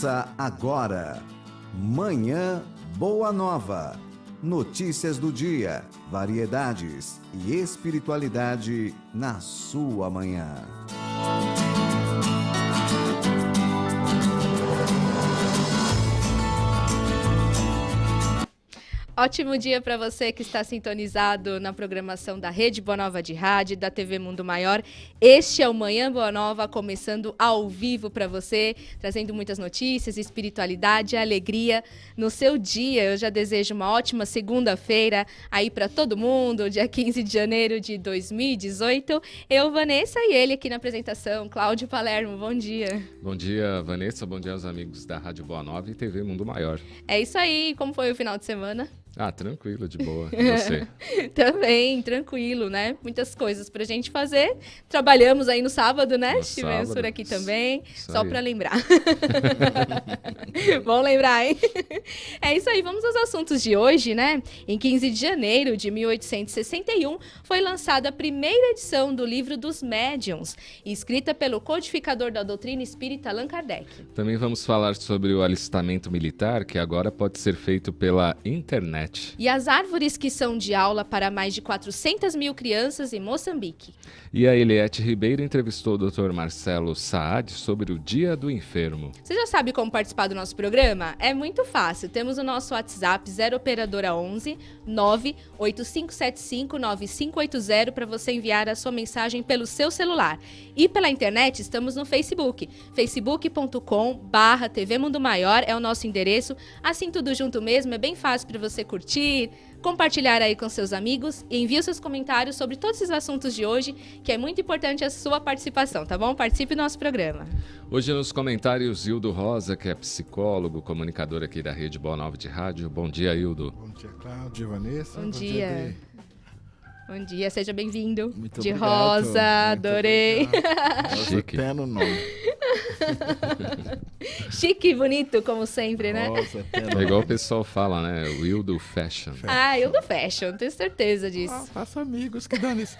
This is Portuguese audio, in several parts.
Começa agora. Manhã Boa Nova. Notícias do dia, variedades e espiritualidade na sua manhã. Ótimo dia para você que está sintonizado na programação da Rede Boa Nova de Rádio, da TV Mundo Maior. Este é o Manhã Boa Nova, começando ao vivo para você, trazendo muitas notícias, espiritualidade, alegria no seu dia. Eu já desejo uma ótima segunda-feira aí para todo mundo, dia 15 de janeiro de 2018. Eu, Vanessa, e ele aqui na apresentação, Cláudio Palermo. Bom dia. Bom dia, Vanessa. Bom dia aos amigos da Rádio Boa Nova e TV Mundo Maior. É isso aí. Como foi o final de semana? Tranquilo, de boa. E você? Também, tranquilo, né? Muitas coisas pra gente fazer. Trabalhamos aí no sábado, né? Estivemos por aqui também, só para lembrar. Bom lembrar, hein? É isso aí, vamos aos assuntos de hoje, né? Em 15 de janeiro de 1861, foi lançada a primeira edição do Livro dos Médiuns, escrita pelo codificador da doutrina espírita Allan Kardec. Também vamos falar sobre o alistamento militar, que agora pode ser feito pela internet. E as árvores que são de aula para mais de 400 mil crianças em Moçambique. E a Eliette Ribeiro entrevistou o Dr. Marcelo Saad sobre o Dia do Enfermo. Você já sabe como participar do nosso programa? É muito fácil. Temos o nosso WhatsApp 0 operadora 11 98575 9580 para você enviar a sua mensagem pelo seu celular. E pela internet estamos no Facebook. facebook.com/TV Mundo Maior é o nosso endereço. Assim tudo junto mesmo, é bem fácil para você curtir, compartilhar aí com seus amigos e envie os seus comentários sobre todos esses assuntos de hoje, que é muito importante a sua participação, tá bom? Participe do nosso programa. Hoje nos comentários, Hildo Rosa, que é psicólogo, comunicador aqui da Rede Boa Nova de Rádio. Bom dia, Hildo. Bom dia, Cláudio, Vanessa. Bom dia. Bom dia, seja bem-vindo. Muito de obrigado. Rosa, adorei. Chique. Até no nome. Chique e bonito, como sempre, né? Rosa, até no É igual o nome. pessoal fala, né? O Hildo Fashion. Eu do fashion, tenho certeza disso. Faça amigos que dão nisso.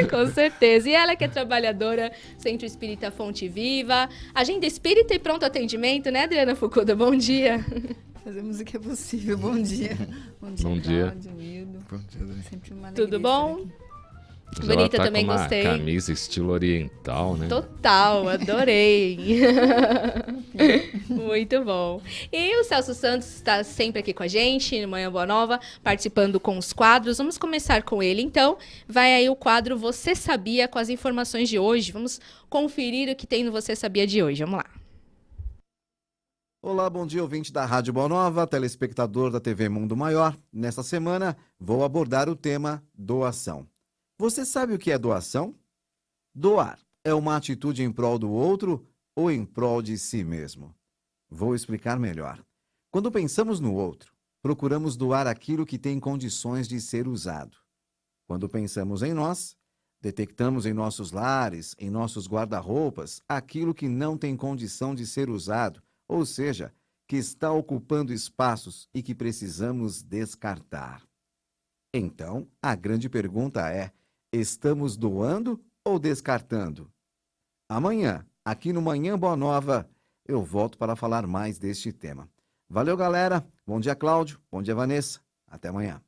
Com certeza. E ela que é trabalhadora, Centro Espírita Fonte Viva, agenda espírita e pronto atendimento, né, Adriana Fukuda? Bom dia. Fazemos o que é possível. Bom dia. Bom dia, Bom dia. Cláudio, Hildo. Bom dia, Dani. Sempre uma alegria Tudo bom? estar aqui. Mas Bonita, ela tá também com uma gostei. camisa estilo oriental, né? Total, adorei. Muito bom. E o Celso Santos está sempre aqui com a gente, no Manhã Boa Nova, participando com os quadros. Vamos começar com ele, então. Vai aí o quadro Você Sabia, com as informações de hoje. Vamos conferir o que tem no Você Sabia de hoje. Vamos lá. Olá, bom dia, ouvinte da Rádio Boa Nova, telespectador da TV Mundo Maior. Nesta semana, vou abordar o tema doação. Você sabe o que é doação? Doar é uma atitude em prol do outro ou em prol de si mesmo? Vou explicar melhor. Quando pensamos no outro, procuramos doar aquilo que tem condições de ser usado. Quando pensamos em nós, detectamos em nossos lares, em nossos guarda-roupas, aquilo que não tem condição de ser usado, ou seja, que está ocupando espaços e que precisamos descartar. Então, a grande pergunta é: estamos doando ou descartando? Amanhã, aqui no Manhã Boa Nova, eu volto para falar mais deste tema. Valeu, galera. Bom dia, Cláudio. Bom dia, Vanessa. Até amanhã.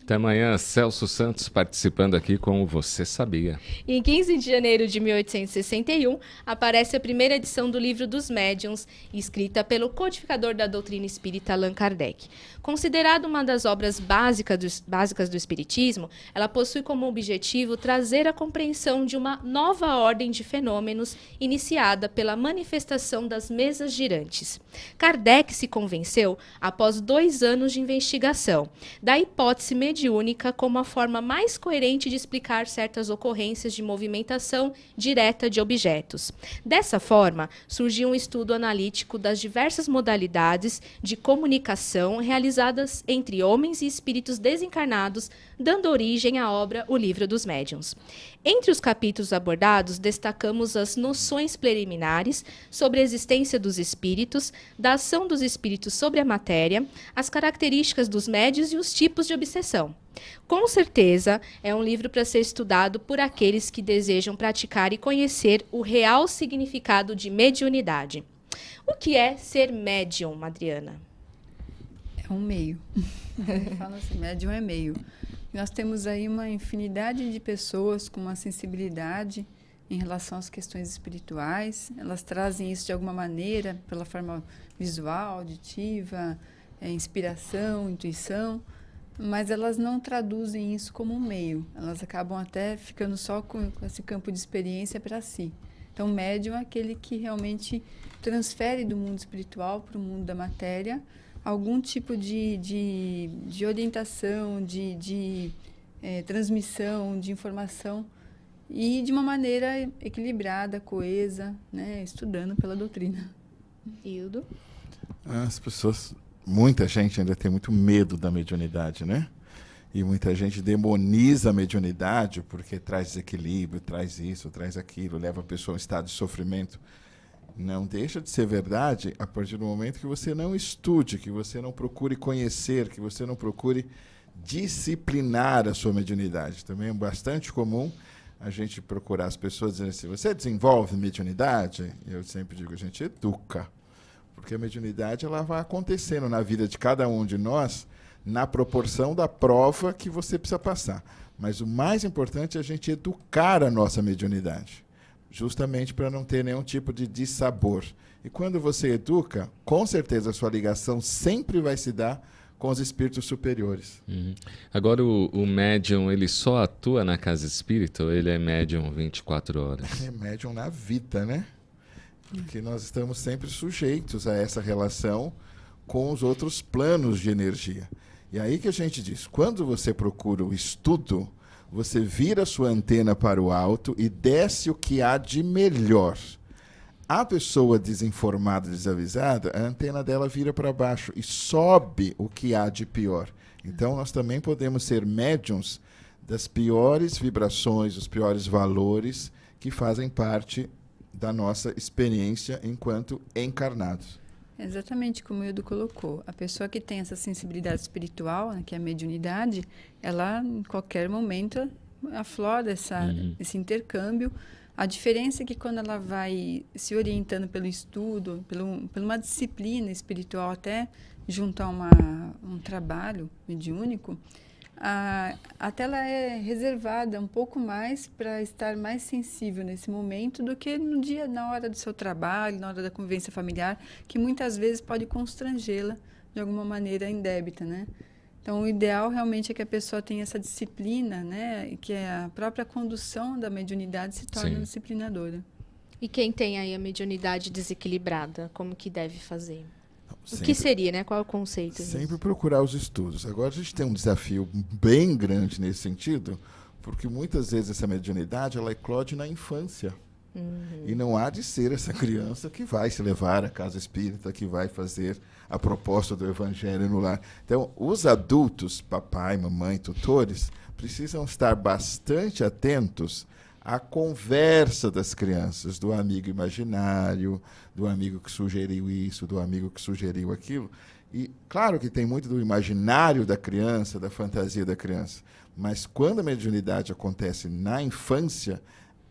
Até amanhã, Celso Santos participando aqui com o Você Sabia. E em 15 de janeiro de 1861, aparece a primeira edição do Livro dos Médiuns, escrita pelo codificador da doutrina espírita Allan Kardec. Considerada uma das obras básicas do espiritismo, ela possui como objetivo trazer a compreensão de uma nova ordem de fenômenos iniciada pela manifestação das mesas girantes. Kardec se convenceu, após 2 anos de investigação, da hipótese mediúnica como a forma mais coerente de explicar certas ocorrências de movimentação direta de objetos. Dessa forma, surgiu um estudo analítico das diversas modalidades de comunicação realizadas entre homens e espíritos desencarnados, dando origem à obra O Livro dos Médiuns. Entre os capítulos abordados, destacamos as noções preliminares sobre a existência dos espíritos, da ação dos espíritos sobre a matéria, as características dos médiuns e os tipos de observação exceção. Com certeza, é um livro para ser estudado por aqueles que desejam praticar e conhecer o real significado de mediunidade. O que é ser médium, Adriana? É um meio. Fala assim, médium é meio. Nós temos aí uma infinidade de pessoas com uma sensibilidade em relação às questões espirituais. Elas trazem isso de alguma maneira, pela forma visual, auditiva, inspiração, intuição, mas elas não traduzem isso como um meio. Elas acabam até ficando só com esse campo de experiência para si. Então, o médium é aquele que realmente transfere do mundo espiritual para o mundo da matéria algum tipo de orientação, de transmissão, de informação, e de uma maneira equilibrada, coesa, né, estudando pela doutrina. Hildo? As pessoas, muita gente ainda tem muito medo da mediunidade, né? E muita gente demoniza a mediunidade porque traz desequilíbrio, traz isso, traz aquilo, leva a pessoa a um estado de sofrimento. Não deixa de ser verdade a partir do momento que você não estude, que você não procure conhecer, que você não procure disciplinar a sua mediunidade. Também é bastante comum a gente procurar as pessoas dizendo assim, você desenvolve mediunidade? Eu sempre digo, a gente educa. Porque a mediunidade ela vai acontecendo na vida de cada um de nós na proporção da prova que você precisa passar. Mas o mais importante é a gente educar a nossa mediunidade, justamente para não ter nenhum tipo de dissabor. E quando você educa, com certeza a sua ligação sempre vai se dar com os espíritos superiores. Uhum. Agora, o médium, ele só atua na casa espírita ou ele é médium 24 horas? É médium na vida, né? Porque nós estamos sempre sujeitos a essa relação com os outros planos de energia. E aí que a gente diz, quando você procura o estudo, você vira sua antena para o alto e desce o que há de melhor. A pessoa desinformada, desavisada, a antena dela vira para baixo e sobe o que há de pior. Então, nós também podemos ser médiums das piores vibrações, dos piores valores que fazem parte da nossa experiência enquanto encarnados. Exatamente como o Hildo colocou. A pessoa que tem essa sensibilidade espiritual, né, que é a mediunidade, ela, em qualquer momento, aflora esse intercâmbio. A diferença é que quando ela vai se orientando pelo estudo, por uma disciplina espiritual, até junto a um trabalho mediúnico, até ela é reservada um pouco mais para estar mais sensível nesse momento do que no dia, na hora do seu trabalho, na hora da convivência familiar, que muitas vezes pode constrangê-la de alguma maneira indébita, né? Então, o ideal realmente é que a pessoa tenha essa disciplina, né? E que a própria condução da mediunidade se torne disciplinadora. E quem tem aí a mediunidade desequilibrada, como que deve fazer? Sempre, o que seria, né? Qual é o conceito? Sempre procurar os estudos. Agora, a gente tem um desafio bem grande nesse sentido, porque muitas vezes essa mediunidade ela eclode na infância. E não há de ser essa criança que vai se levar à casa espírita, que vai fazer a proposta do evangelho no lar. Então, os adultos, papai, mamãe, tutores, precisam estar bastante atentos à conversa das crianças, do amigo imaginário, do amigo que sugeriu isso, do amigo que sugeriu aquilo. E claro que tem muito do imaginário da criança, da fantasia da criança, mas quando a mediunidade acontece na infância,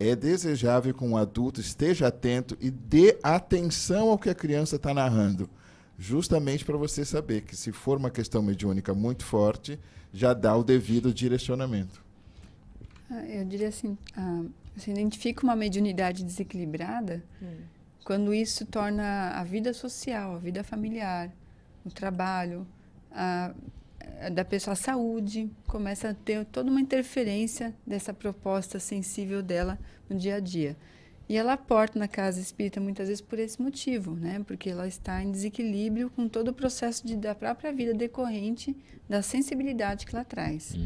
é desejável que um adulto esteja atento e dê atenção ao que a criança está narrando, justamente para você saber que, se for uma questão mediúnica muito forte, já dá o devido direcionamento. Eu diria assim, você identifica uma mediunidade desequilibrada quando isso torna a vida social, a vida familiar, o trabalho, da pessoa, a saúde, começa a ter toda uma interferência dessa proposta sensível dela no dia a dia. E ela aporta na casa espírita muitas vezes por esse motivo, né? Porque ela está em desequilíbrio com todo o processo da própria vida decorrente da sensibilidade que ela traz.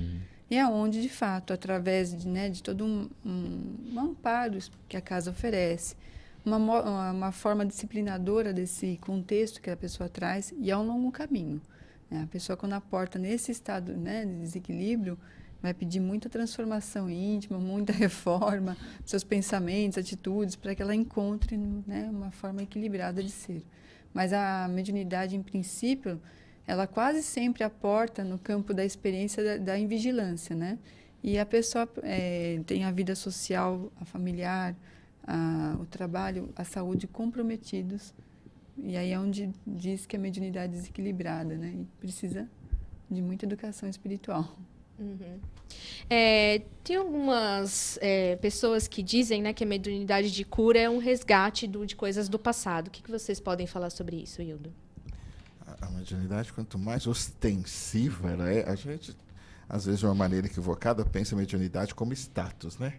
E é onde, de fato, através de todo um amparo que a casa oferece, uma forma disciplinadora desse contexto que a pessoa traz, e é um longo caminho. A pessoa, quando aporta nesse estado, né, de desequilíbrio, vai pedir muita transformação íntima, muita reforma dos seus pensamentos, atitudes, para que ela encontre, né, uma forma equilibrada de ser. Mas a mediunidade, em princípio, ela quase sempre aporta no campo da experiência da invigilância, né? E a pessoa tem a vida social, a familiar, o trabalho, a saúde comprometidos. E aí é onde diz que a mediunidade é desequilibrada, né? E precisa de muita educação espiritual. Uhum. Tem algumas pessoas que dizem, né, que a mediunidade de cura é um resgate de coisas do passado. O que vocês podem falar sobre isso, Hildo? A mediunidade, quanto mais ostensiva ela é, a gente, às vezes, de uma maneira equivocada, pensa a mediunidade como status, né?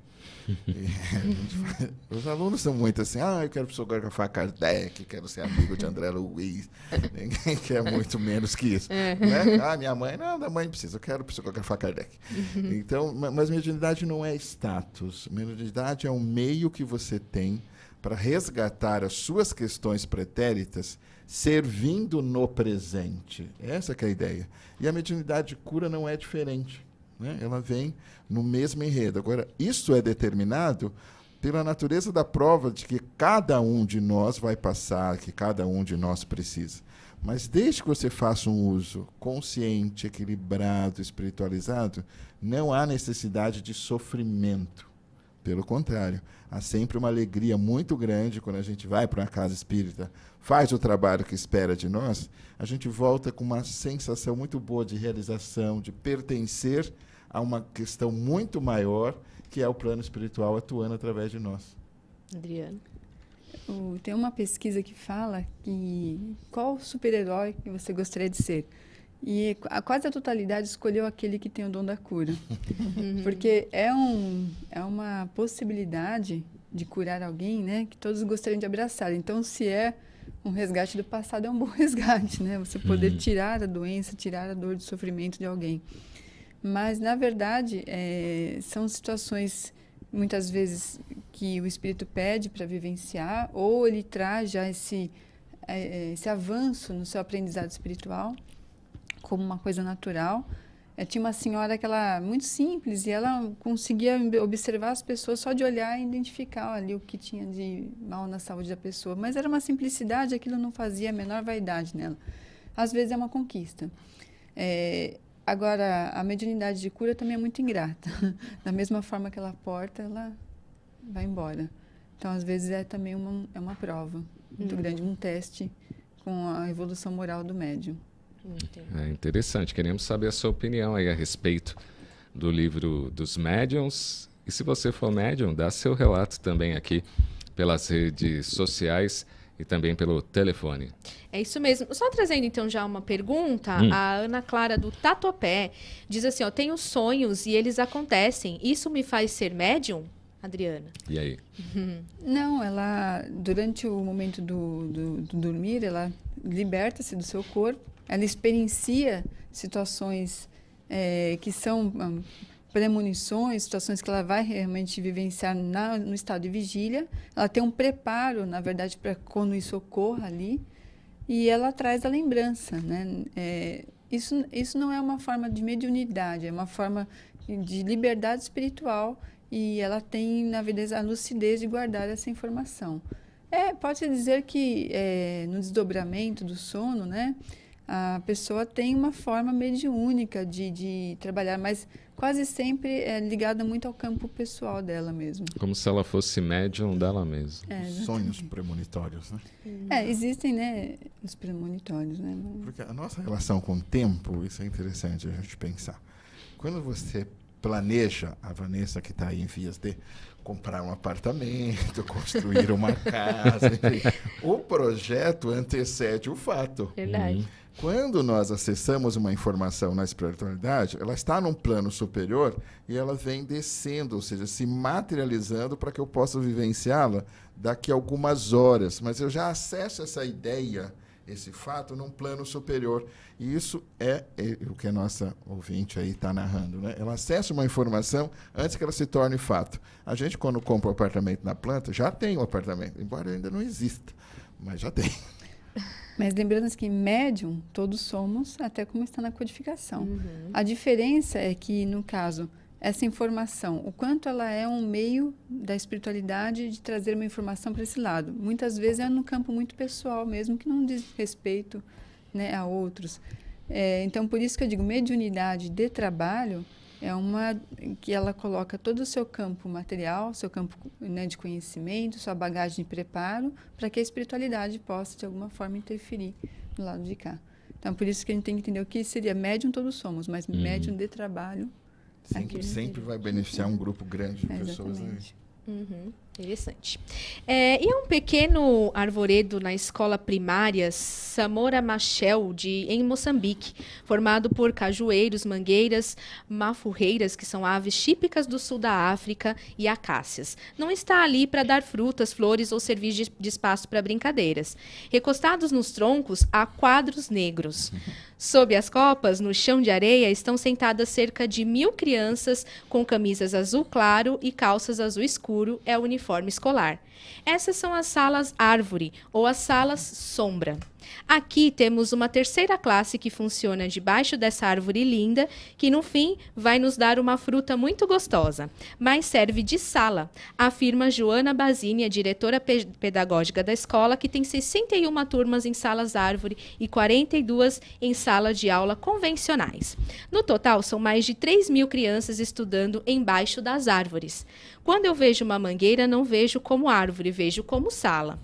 Os alunos são muito assim, eu quero psicografar Kardec, quero ser amigo de André Luiz. Ninguém quer muito menos que isso. Né? Minha mãe, não, da mãe não precisa, eu quero psicografar Kardec. Então, mas mediunidade não é status. Mediunidade é um meio que você tem para resgatar as suas questões pretéritas servindo no presente. Essa que é a ideia. E a mediunidade de cura não é diferente. Né? Ela vem no mesmo enredo. Agora, isso é determinado pela natureza da prova de que cada um de nós vai passar, que cada um de nós precisa. Mas desde que você faça um uso consciente, equilibrado, espiritualizado, não há necessidade de sofrimento. Pelo contrário, há sempre uma alegria muito grande quando a gente vai para uma casa espírita, faz o trabalho que espera de nós, a gente volta com uma sensação muito boa de realização, de pertencer a uma questão muito maior, que é o plano espiritual atuando através de nós. Adriana? Tem uma pesquisa que fala que qual super-herói que você gostaria de ser? E quase a totalidade escolheu aquele que tem o dom da cura. Porque é uma possibilidade de curar alguém, né, que todos gostariam de abraçar. Então, se é um resgate do passado, é um bom resgate, né? Você poder tirar a doença, tirar a dor de sofrimento de alguém. Mas, na verdade, são situações, muitas vezes, que o espírito pede para vivenciar, ou ele traz já esse avanço no seu aprendizado espiritual, como uma coisa natural. Tinha uma senhora que ela muito simples e ela conseguia observar as pessoas só de olhar e identificar ali o que tinha de mal na saúde da pessoa. Mas era uma simplicidade, aquilo não fazia a menor vaidade nela. Às vezes é uma conquista. Agora, a mediunidade de cura também é muito ingrata. Da mesma forma que ela aporta, ela vai embora. Então, às vezes, é também uma prova muito grande, um teste com a evolução moral do médium. É interessante, queremos saber a sua opinião aí a respeito do livro dos médiuns. E se você for médium, dá seu relato também aqui pelas redes sociais e também pelo telefone. É isso mesmo. Só trazendo então já uma pergunta, a Ana Clara do Tatuapé diz assim, tenho sonhos e eles acontecem. Isso me faz ser médium? Adriana? E aí? Não, ela, durante o momento do dormir, ela liberta-se do seu corpo, ela experiencia situações que são premonições, situações que ela vai realmente vivenciar no estado de vigília. Ela tem um preparo, na verdade, para quando isso ocorra ali, e ela traz a lembrança, né? Isso não é uma forma de mediunidade, é uma forma de liberdade espiritual, e ela tem, na verdade, a lucidez de guardar essa informação. Pode-se dizer que no desdobramento do sono, né, a pessoa tem uma forma mediúnica de trabalhar, mas quase sempre é ligada muito ao campo pessoal dela mesmo. Como se ela fosse médium dela mesma. Sonhos premonitórios, né? Existem, né, os premonitórios, né? Porque a nossa relação com o tempo, isso é interessante a gente pensar. Quando você planeja, a Vanessa que está aí em vias de comprar um apartamento, construir uma casa, enfim, o projeto antecede o fato. Verdade. Quando nós acessamos uma informação na espiritualidade, ela está num plano superior e ela vem descendo, ou seja, se materializando para que eu possa vivenciá-la daqui a algumas horas. Mas eu já acesso essa ideia, esse fato, num plano superior. E isso é o que a nossa ouvinte aí está narrando, né? Ela acessa uma informação antes que ela se torne fato. A gente, quando compra um apartamento na planta, já tem um apartamento, embora ainda não exista, mas já tem. Mas lembrando que médium, todos somos, até como está na codificação. A diferença é que, no caso, essa informação, o quanto ela é um meio da espiritualidade de trazer uma informação para esse lado. Muitas vezes é no campo muito pessoal mesmo, que não diz respeito, né, a outros. Então, por isso que eu digo, mediunidade de trabalho é uma que ela coloca todo o seu campo material, seu campo, né, de conhecimento, sua bagagem de preparo, para que a espiritualidade possa, de alguma forma, interferir do lado de cá. Então, por isso que a gente tem que entender o que seria médium todos somos, mas médium de trabalho... Sempre vai beneficiar um grupo grande de pessoas. Exatamente. Interessante. E um pequeno arvoredo na escola primária Samora Machel, em Moçambique, formado por cajueiros, mangueiras, mafurreiras, que são aves típicas do sul da África, e acácias. Não está ali para dar frutas, flores ou servir de espaço para brincadeiras. Recostados nos troncos, há quadros negros. Sob as copas, no chão de areia, estão sentadas cerca de 1.000 crianças com camisas azul claro e calças azul escuro, é o uniforme escolar. Essas são as salas árvore, ou as salas sombra. Aqui temos uma terceira classe que funciona debaixo dessa árvore linda, que no fim vai nos dar uma fruta muito gostosa, mas serve de sala, afirma Joana Basini, a diretora pedagógica da escola, que tem 61 turmas em salas árvore e 42 em sala de aula convencionais. No total, são mais de 3.000 crianças estudando embaixo das árvores. Quando eu vejo uma mangueira, não vejo como árvore, vejo como sala.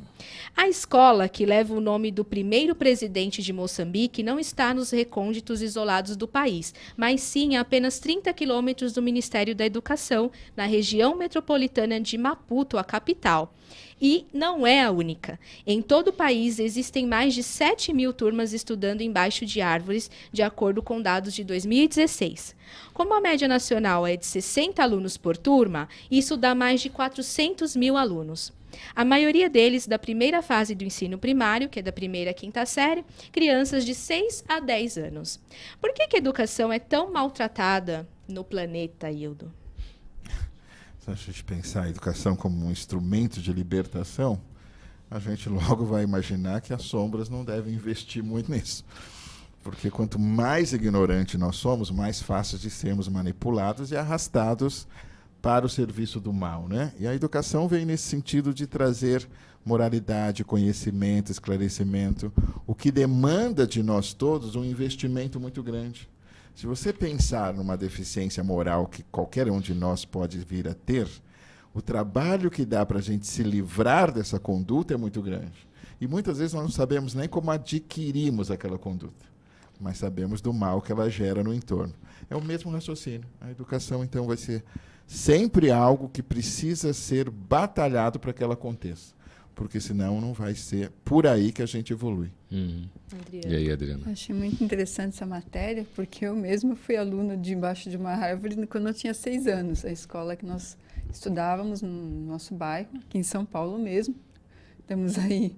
A escola, que leva o nome do primeiro presidente de Moçambique, não está nos recônditos isolados do país, mas sim a apenas 30 quilômetros do Ministério da Educação, na região metropolitana de Maputo, a capital. E não é a única. Em todo o país existem mais de 7.000 turmas estudando embaixo de árvores, de acordo com dados de 2016. Como a média nacional é de 60 alunos por turma, isso dá mais de 400.000 alunos. A maioria deles da primeira fase do ensino primário, que é da primeira à quinta série, crianças de 6 a 10 anos. Por que a educação é tão maltratada no planeta, Hildo? Se a gente pensar a educação como um instrumento de libertação, a gente logo vai imaginar que as sombras não devem investir muito nisso. Porque quanto mais ignorante nós somos, mais fáceis de sermos manipulados e arrastados para o serviço do mal, né? E a educação vem nesse sentido de trazer moralidade, conhecimento, esclarecimento, o que demanda de nós todos um investimento muito grande. Se você pensar numa deficiência moral que qualquer um de nós pode vir a ter, o trabalho que dá para a gente se livrar dessa conduta é muito grande. E muitas vezes nós não sabemos nem como adquirimos aquela conduta, mas sabemos do mal que ela gera no entorno. É o mesmo raciocínio. A educação, então, vai ser sempre algo que precisa ser batalhado para que ela aconteça. Porque senão não vai ser por aí que a gente evolui. E aí, Adriana? Achei muito interessante essa matéria, porque eu mesma fui aluna debaixo de uma árvore quando eu tinha 6 anos. A escola que nós estudávamos no nosso bairro, aqui em São Paulo mesmo. Temos aí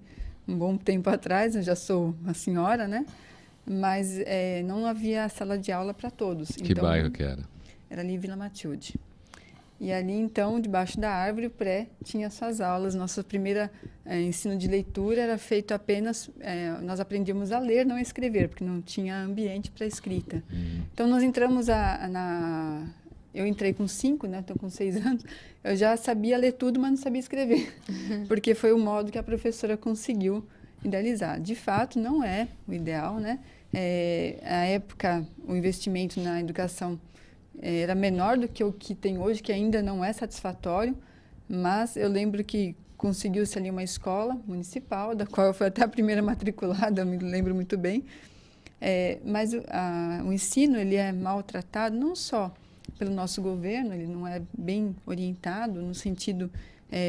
um bom tempo atrás, eu já sou uma senhora, né? Mas não havia sala de aula para todos. Que bairro que era? Era ali em Vila Matilde. E ali, então, debaixo da árvore, o pré tinha suas aulas. Nosso primeiro ensino de leitura era feito apenas... nós aprendíamos a ler, não a escrever, porque não tinha ambiente para escrita. Então, nós entramos eu entrei com 5, né? Estou com 6 anos. Eu já sabia ler tudo, mas não sabia escrever. Porque foi o modo que a professora conseguiu idealizar. De fato, não é o ideal, né? À época, o investimento na educação era menor do que o que tem hoje, que ainda não é satisfatório, mas eu lembro que conseguiu-se ali uma escola municipal, da qual eu fui até a primeira matriculada, eu me lembro muito bem, mas o ensino ele é maltratado não só pelo nosso governo, ele não é bem orientado no sentido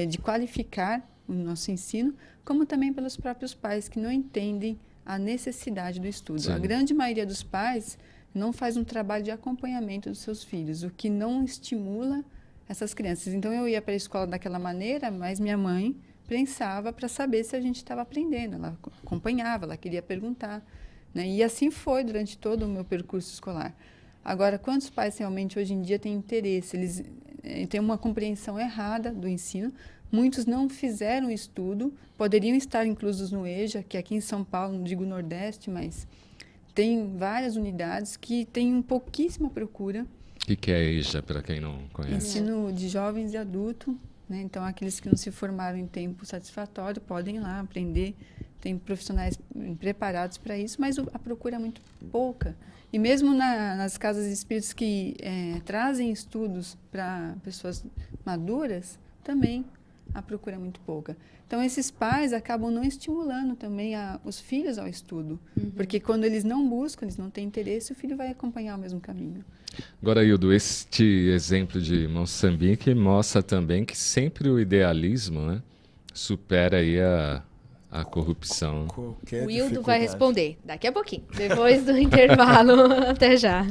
de qualificar o nosso ensino, como também pelos próprios pais, que não entendem a necessidade do estudo. Sim. A grande maioria dos pais não faz um trabalho de acompanhamento dos seus filhos, o que não estimula essas crianças. Então, eu ia para a escola daquela maneira, mas minha mãe pensava para saber se a gente estava aprendendo. Ela acompanhava, ela queria perguntar, né? E assim foi durante todo o meu percurso escolar. Agora, quantos pais realmente hoje em dia têm interesse? Eles têm uma compreensão errada do ensino. Muitos não fizeram estudo, poderiam estar inclusos no EJA, que aqui em São Paulo, não digo Nordeste, mas... tem várias unidades que têm pouquíssima procura. O que é EJA, para quem não conhece? Ensino de jovens e adultos, né? Então, aqueles que não se formaram em tempo satisfatório podem ir lá aprender tem profissionais preparados para isso, mas a procura é muito pouca. E mesmo nas casas espíritas que trazem estudos para pessoas maduras, também a procura é muito pouca. Então, esses pais acabam não estimulando também os filhos ao estudo, porque quando eles não buscam, eles não têm interesse, o filho vai acompanhar o mesmo caminho. Agora, Hildo, este exemplo de Moçambique mostra também que sempre o idealismo, né, supera aí a corrupção. O Hildo vai responder daqui a pouquinho, depois do intervalo. Até já.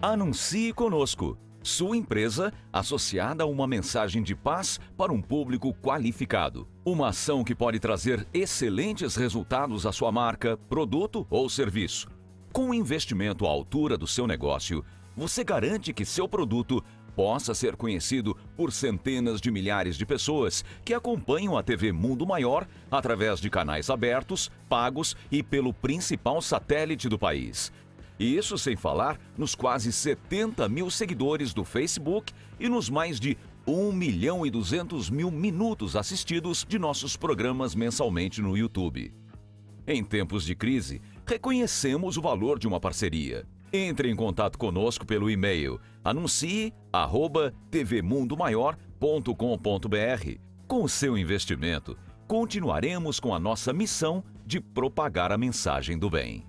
Anuncie conosco. Sua empresa associada a uma mensagem de paz para um público qualificado. Uma ação que pode trazer excelentes resultados à sua marca, produto ou serviço. Com um investimento à altura do seu negócio, você garante que seu produto possa ser conhecido por centenas de milhares de pessoas que acompanham a TV Mundo Maior através de canais abertos, pagos e pelo principal satélite do país. E isso sem falar nos quase 70 mil seguidores do Facebook e nos mais de 1.200.000 minutos assistidos de nossos programas mensalmente no YouTube. Em tempos de crise, reconhecemos o valor de uma parceria. Entre em contato conosco pelo e-mail anuncie@tvmundomaior.com.br. Com o seu investimento, continuaremos com a nossa missão de propagar a mensagem do bem.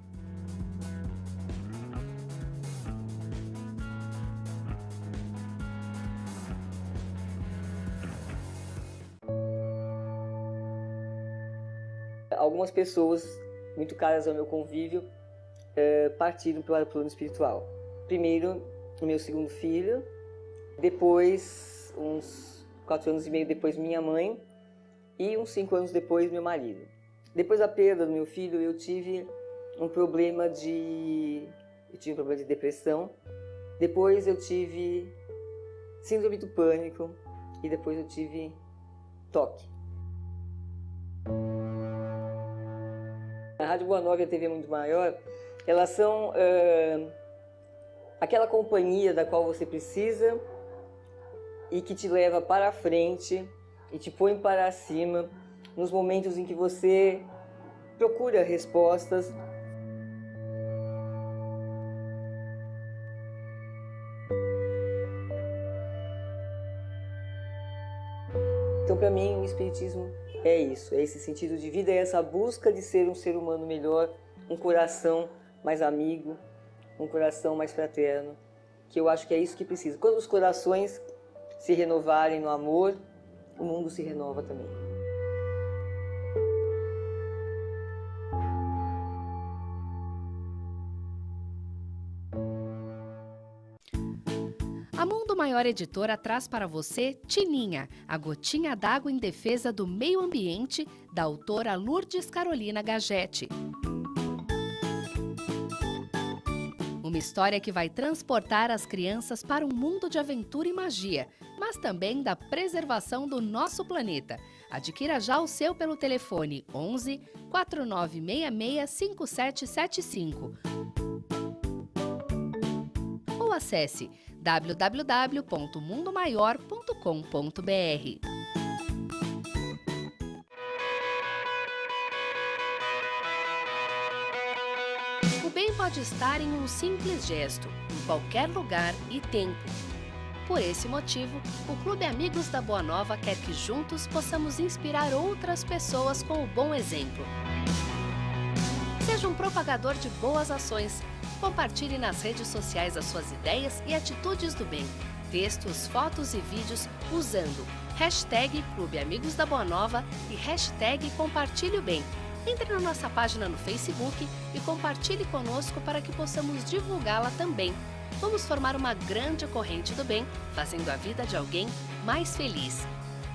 Algumas pessoas muito caras ao meu convívio partiram para o plano espiritual. Primeiro, o meu segundo filho, depois, uns 4 anos e meio depois, minha mãe, e uns 5 anos depois, meu marido. Depois da perda do meu filho, eu tive um problema de depressão, depois eu tive síndrome do pânico e depois eu tive toque. A Rádio Boa Nova e a TV Mundo Maior, elas são aquela companhia da qual você precisa e que te leva para a frente e te põe para cima nos momentos em que você procura respostas. Então, para mim, o Espiritismo é isso, é esse sentido de vida, é essa busca de ser um ser humano melhor, um coração mais amigo, um coração mais fraterno, que eu acho que é isso que precisa. Quando os corações se renovarem no amor, o mundo se renova também. A Mundo Maior Editora traz para você Tininha, a gotinha d'água em defesa do meio ambiente, da autora Lourdes Carolina Gagetti. Uma história que vai transportar as crianças para um mundo de aventura e magia, mas também da preservação do nosso planeta. Adquira já o seu pelo telefone 11 4966 5775 ou acesse www.mundomaior.com.br. O bem pode estar em um simples gesto, em qualquer lugar e tempo. Por esse motivo, o Clube Amigos da Boa Nova quer que juntos possamos inspirar outras pessoas com o bom exemplo. Seja um propagador de boas ações. Compartilhe nas redes sociais as suas ideias e atitudes do bem. Textos, fotos e vídeos usando hashtag Clube Amigos da Boa Nova e hashtag Compartilhe o Bem. Entre na nossa página no Facebook e compartilhe conosco para que possamos divulgá-la também. Vamos formar uma grande corrente do bem, fazendo a vida de alguém mais feliz.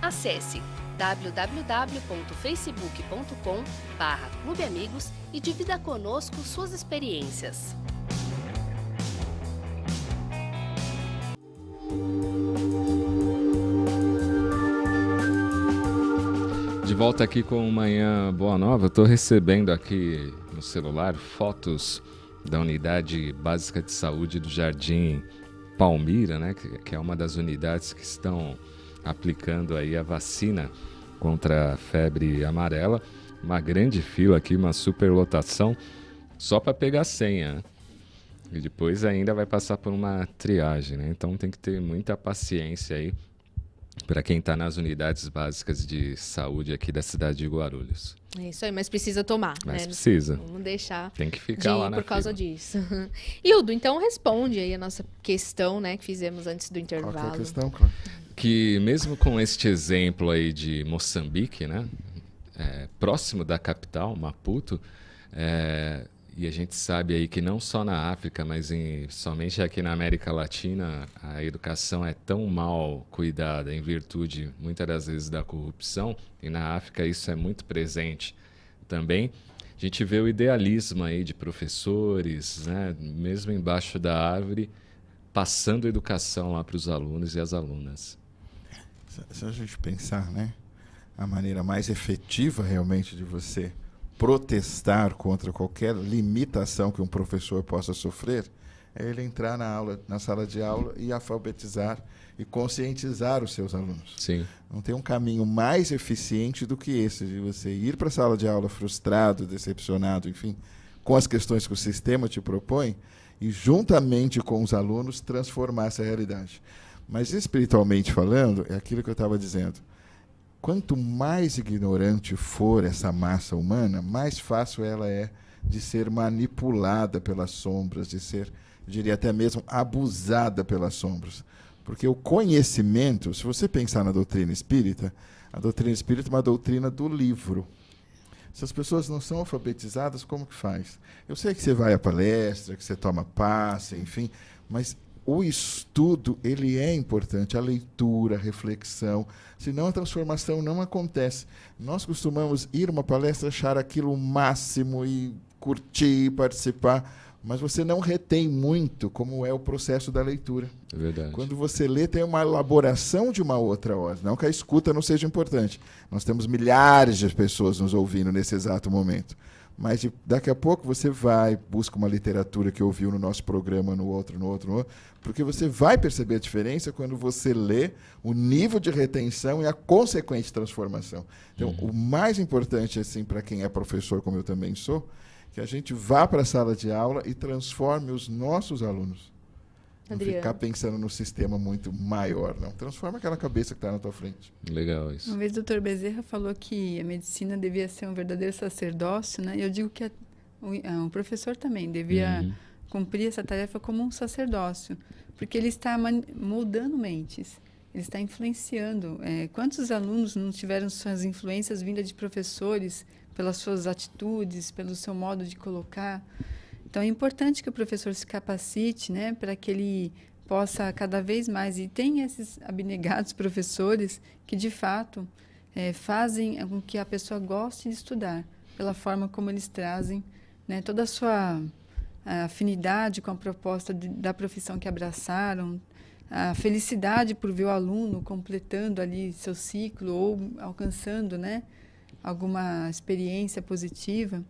Acesse www.facebook.com/Clube Amigos e divida conosco suas experiências. De volta aqui com Manhã Boa Nova, eu estou recebendo aqui no celular fotos da Unidade Básica de Saúde do Jardim Palmira, né, que é uma das unidades que estão aplicando aí a vacina contra a febre amarela. Uma grande fila aqui, uma superlotação, só para pegar a senha, né? E depois ainda vai passar por uma triagem, né? Então tem que ter muita paciência aí para quem está nas unidades básicas de saúde aqui da cidade de Guarulhos. É isso aí, mas precisa tomar, Mas né? precisa. Vamos deixar Tem que de ficar lá ir na por causa fila. disso. Hildo, então responde aí a nossa questão, né, que fizemos antes do Qual que é a intervalo. questão, claro? Que mesmo com este exemplo aí de Moçambique, né, próximo da capital, Maputo, e a gente sabe aí que não só na África, mas somente aqui na América Latina, a educação é tão mal cuidada em virtude, muitas das vezes, da corrupção, e na África isso é muito presente também. A gente vê o idealismo aí de professores, né, mesmo embaixo da árvore, passando educação lá para os alunos e as alunas. Se a gente pensar, né, a maneira mais efetiva realmente de você protestar contra qualquer limitação que um professor possa sofrer, é ele entrar na sala de aula e alfabetizar e conscientizar os seus alunos. Sim. Não tem um caminho mais eficiente do que esse, de você ir para a sala de aula frustrado, decepcionado, enfim, com as questões que o sistema te propõe, e juntamente com os alunos transformar essa realidade. Mas espiritualmente falando, é aquilo que eu estava dizendo. Quanto mais ignorante for essa massa humana, mais fácil ela é de ser manipulada pelas sombras, de ser, eu diria até mesmo, abusada pelas sombras. Porque o conhecimento, se você pensar na doutrina espírita, a doutrina espírita é uma doutrina do livro. Se as pessoas não são alfabetizadas, como que faz? Eu sei que você vai à palestra, que você toma passe, enfim, mas o estudo, ele é importante, a leitura, a reflexão, senão a transformação não acontece. Nós costumamos ir a uma palestra, achar aquilo o máximo e curtir, participar, mas você não retém muito como é o processo da leitura. É verdade. Quando você lê, tem uma elaboração de uma outra ordem, não que a escuta não seja importante. Nós temos milhares de pessoas nos ouvindo nesse exato momento. Mas daqui a pouco você vai, busca uma literatura que ouviu no nosso programa, no outro, porque você vai perceber a diferença quando você lê o nível de retenção e a consequente transformação. Então, o mais importante, assim, para quem é professor, como eu também sou, que a gente vá para a sala de aula e transforme os nossos alunos. Não ficar pensando no sistema muito maior, não. Transforma aquela cabeça que está na tua frente. Legal isso. Uma vez o Dr. Bezerra falou que a medicina devia ser um verdadeiro sacerdócio, né? Eu digo que o professor também devia cumprir essa tarefa como um sacerdócio, porque ele está moldando mentes, ele está influenciando. Quantos alunos não tiveram suas influências vindas de professores, pelas suas atitudes, pelo seu modo de colocar? Então, é importante que o professor se capacite, né, para que ele possa cada vez mais... E tem esses abnegados professores que, de fato, fazem com que a pessoa goste de estudar, pela forma como eles trazem, né, toda a sua afinidade com a proposta da profissão que abraçaram, a felicidade por ver o aluno completando ali seu ciclo ou alcançando, né, alguma experiência positiva.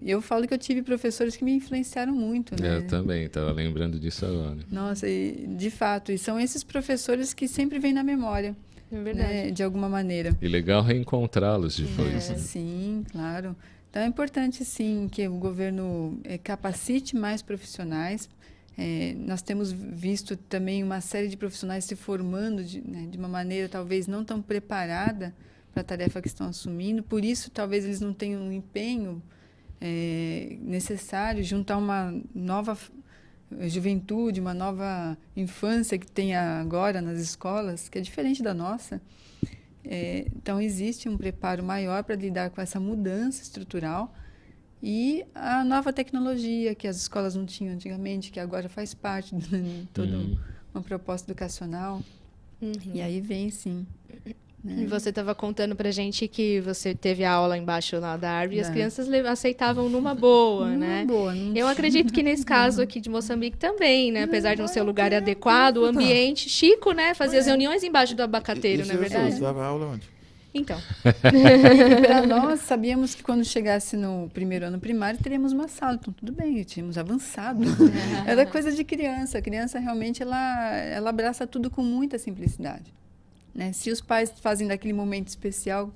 Eu falo que eu tive professores que me influenciaram muito, né? Eu também, estava lembrando disso agora. Nossa, de fato, e são esses professores que sempre vêm na memória, É verdade. né, de alguma maneira. E legal reencontrá-los depois. Né? Sim, claro. Então é importante, sim, que o governo capacite mais profissionais. Nós temos visto também uma série de profissionais se formando de uma maneira talvez não tão preparada para a tarefa que estão assumindo. Por isso, talvez eles não tenham um empenho necessário, juntar uma nova juventude, uma nova infância que tem agora nas escolas, que é diferente da nossa. Então, existe um preparo maior para lidar com essa mudança estrutural e a nova tecnologia que as escolas não tinham antigamente, que agora faz parte de toda uma proposta educacional. E aí vem, sim. E você estava contando pra gente que você teve a aula embaixo lá da árvore e as crianças aceitavam numa boa, né? Eu acredito que nesse caso aqui de Moçambique também, né? Apesar de não ser o lugar adequado, o ambiente, Chico, né? Fazia as reuniões embaixo do abacateiro, não é verdade? Você dava aula onde? Então. E para nós, sabíamos que quando chegasse no primeiro ano primário, teríamos uma sala. Então, tudo bem, tínhamos avançado. Era coisa de criança. A criança, realmente, ela abraça tudo com muita simplicidade. Né? Se os pais fazem daquele momento especial,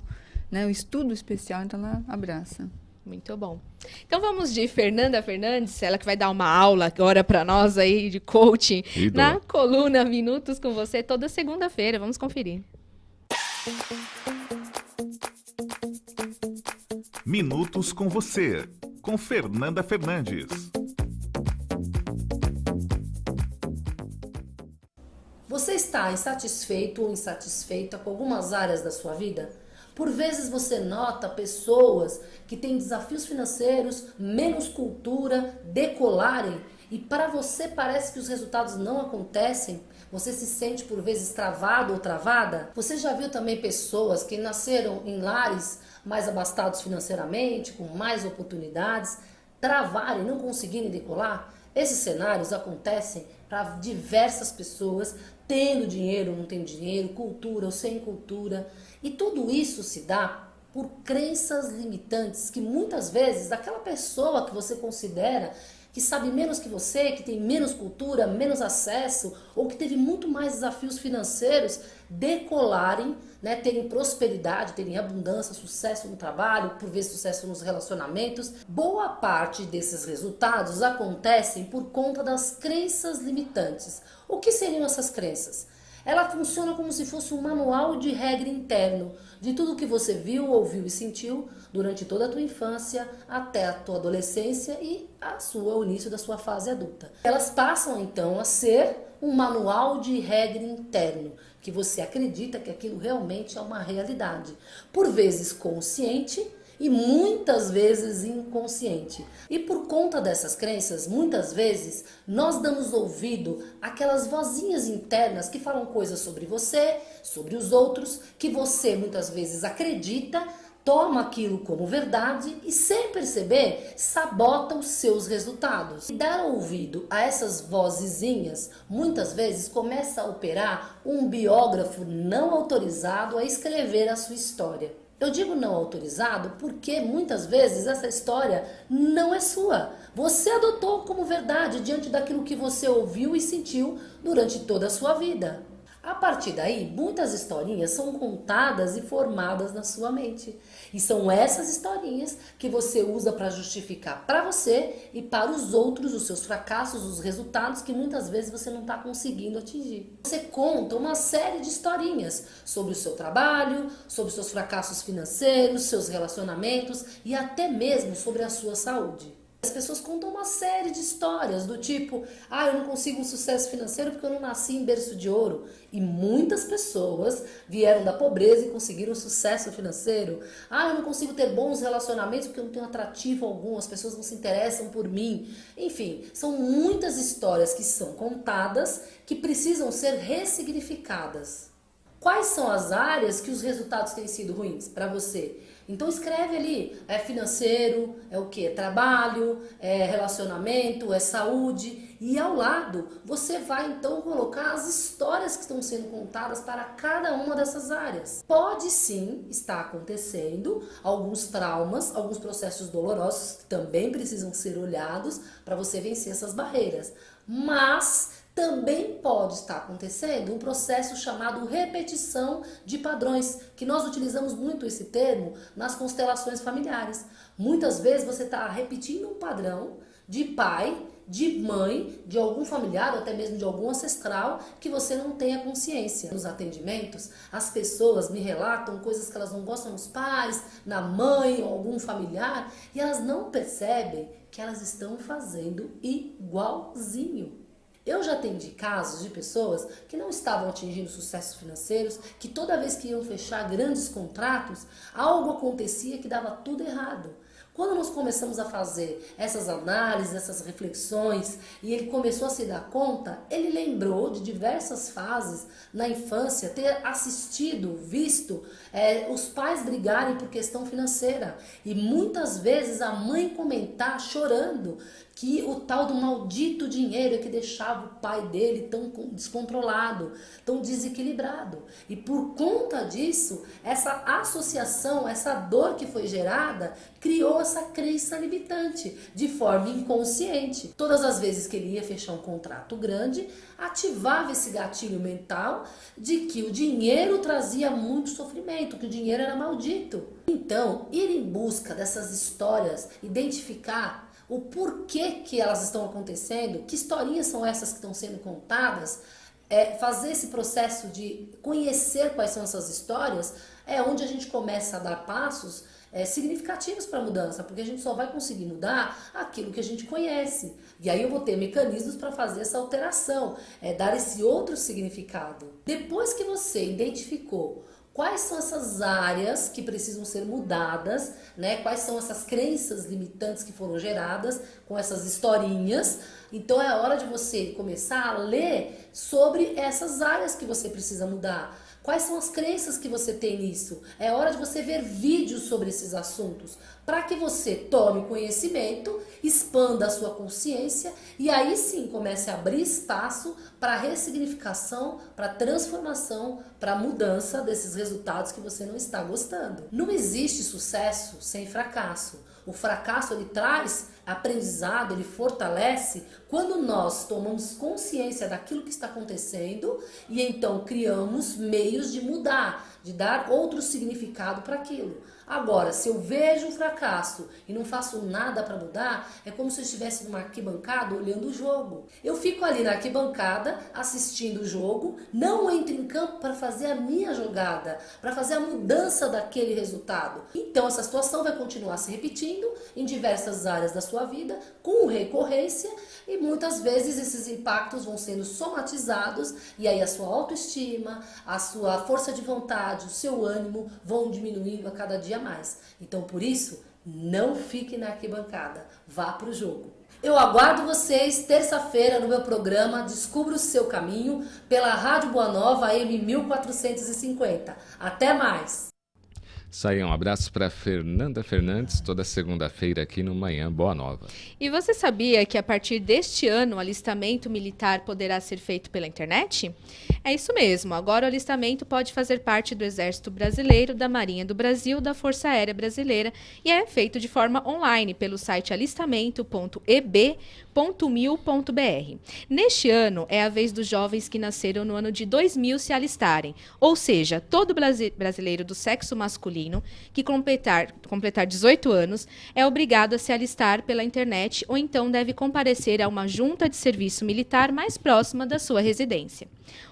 né, o estudo especial, então ela abraça. Muito bom. Então vamos de Fernanda Fernandes, ela que vai dar uma aula agora para nós aí de coaching na coluna Minutos com Você toda segunda-feira. Vamos conferir. Minutos com Você, com Fernanda Fernandes. Você está insatisfeito ou insatisfeita com algumas áreas da sua vida? Por vezes você nota pessoas que têm desafios financeiros, menos cultura, decolarem, e para você parece que os resultados não acontecem? Você se sente por vezes travado ou travada? Você já viu também pessoas que nasceram em lares mais abastados financeiramente, com mais oportunidades, travarem, não conseguirem decolar? Esses cenários acontecem para diversas pessoas, tendo dinheiro ou não tendo dinheiro, cultura ou sem cultura. E tudo isso se dá por crenças limitantes que muitas vezes aquela pessoa que você considera que sabe menos que você, que tem menos cultura, menos acesso ou que teve muito mais desafios financeiros, decolarem, né, terem prosperidade, terem abundância, sucesso no trabalho, por vezes sucesso nos relacionamentos. Boa parte desses resultados acontecem por conta das crenças limitantes. O que seriam essas crenças? Ela funciona como se fosse um manual de regra interno de tudo que você viu, ouviu e sentiu durante toda a tua infância até a tua adolescência e o início da sua fase adulta. Elas passam então a ser um manual de regra interno, que você acredita que aquilo realmente é uma realidade, por vezes consciente e muitas vezes inconsciente. E por conta dessas crenças, muitas vezes nós damos ouvido àquelas vozinhas internas que falam coisas sobre você, sobre os outros, que você muitas vezes acredita, toma aquilo como verdade e, sem perceber, sabota os seus resultados. E dar ouvido a essas vozezinhas, muitas vezes começa a operar um biógrafo não autorizado a escrever a sua história. Eu digo não autorizado porque muitas vezes essa história não é sua. Você adotou como verdade diante daquilo que você ouviu e sentiu durante toda a sua vida. A partir daí, muitas historinhas são contadas e formadas na sua mente. E são essas historinhas que você usa para justificar para você e para os outros os seus fracassos, os resultados que muitas vezes você não está conseguindo atingir. Você conta uma série de historinhas sobre o seu trabalho, sobre os seus fracassos financeiros, seus relacionamentos e até mesmo sobre a sua saúde. As pessoas contam uma série de histórias do tipo, eu não consigo um sucesso financeiro porque eu não nasci em berço de ouro. E muitas pessoas vieram da pobreza e conseguiram sucesso financeiro. Eu não consigo ter bons relacionamentos porque eu não tenho atrativo algum, as pessoas não se interessam por mim. Enfim, são muitas histórias que são contadas que precisam ser ressignificadas. Quais são as áreas que os resultados têm sido ruins para você? Então escreve ali, é financeiro, é o quê? É trabalho, é relacionamento, é saúde. E ao lado você vai então colocar as histórias que estão sendo contadas para cada uma dessas áreas. Pode sim estar acontecendo alguns traumas, alguns processos dolorosos que também precisam ser olhados para você vencer essas barreiras. Mas também pode estar acontecendo um processo chamado repetição de padrões, que nós utilizamos muito esse termo nas constelações familiares. Muitas vezes você está repetindo um padrão de pai, de mãe, de algum familiar ou até mesmo de algum ancestral que você não tenha consciência. Nos atendimentos, as pessoas me relatam coisas que elas não gostam nos pais, na mãe ou algum familiar e elas não percebem que elas estão fazendo igualzinho. Eu já atendi casos de pessoas que não estavam atingindo sucessos financeiros, que toda vez que iam fechar grandes contratos, algo acontecia que dava tudo errado. Quando nós começamos a fazer essas análises, essas reflexões, e ele começou a se dar conta, ele lembrou de diversas fases na infância, ter assistido, visto os pais brigarem por questão financeira. E muitas vezes a mãe comentar, chorando, que o tal do maldito dinheiro é que deixava o pai dele tão descontrolado, tão desequilibrado. E por conta disso, essa associação, essa dor que foi gerada, criou essa crença limitante, de forma inconsciente. Todas as vezes que ele ia fechar um contrato grande, ativava esse gatilho mental de que o dinheiro trazia muito sofrimento, que o dinheiro era maldito. Então, ir em busca dessas histórias, identificar o porquê que elas estão acontecendo, que historinhas são essas que estão sendo contadas, fazer esse processo de conhecer quais são essas histórias, é onde a gente começa a dar passos significativos para a mudança, porque a gente só vai conseguir mudar aquilo que a gente conhece. E aí eu vou ter mecanismos para fazer essa alteração, dar esse outro significado. Depois que você identificou quais são essas áreas que precisam ser mudadas, né? Quais são essas crenças limitantes que foram geradas com essas historinhas? Então é hora de você começar a ler sobre essas áreas que você precisa mudar. Quais são as crenças que você tem nisso? É hora de você ver vídeos sobre esses assuntos, para que você tome conhecimento, expanda a sua consciência e aí sim comece a abrir espaço para ressignificação, para transformação, para mudança desses resultados que você não está gostando. Não existe sucesso sem fracasso. O fracasso ele traz aprendizado, ele fortalece quando nós tomamos consciência daquilo que está acontecendo e então criamos meios de mudar, de dar outro significado para aquilo. Agora, se eu vejo um fracasso e não faço nada para mudar, é como se eu estivesse numa arquibancada olhando o jogo. Eu fico ali na arquibancada assistindo o jogo, não entro em campo para fazer a minha jogada, para fazer a mudança daquele resultado. Então essa situação vai continuar se repetindo em diversas áreas da sua vida, com recorrência, e muitas vezes esses impactos vão sendo somatizados e aí a sua autoestima, a sua força de vontade, o seu ânimo vão diminuindo a cada dia mais. Então, por isso, não fique na arquibancada, vá para o jogo. Eu aguardo vocês terça-feira no meu programa Descubra o Seu Caminho pela Rádio Boa Nova AM 1450. Até mais! Isso aí, um abraço para Fernanda Fernandes, toda segunda-feira aqui no Manhã Boa Nova. E você sabia que a partir deste ano o alistamento militar poderá ser feito pela internet? É isso mesmo, agora o alistamento pode fazer parte do Exército Brasileiro, da Marinha do Brasil, da Força Aérea Brasileira e é feito de forma online pelo site alistamento.eb.mil.br. Neste ano é a vez dos jovens que nasceram no ano de 2000 se alistarem, ou seja, todo brasileiro do sexo masculino que completar 18 anos é obrigado a se alistar pela internet ou então deve comparecer a uma junta de serviço militar mais próxima da sua residência.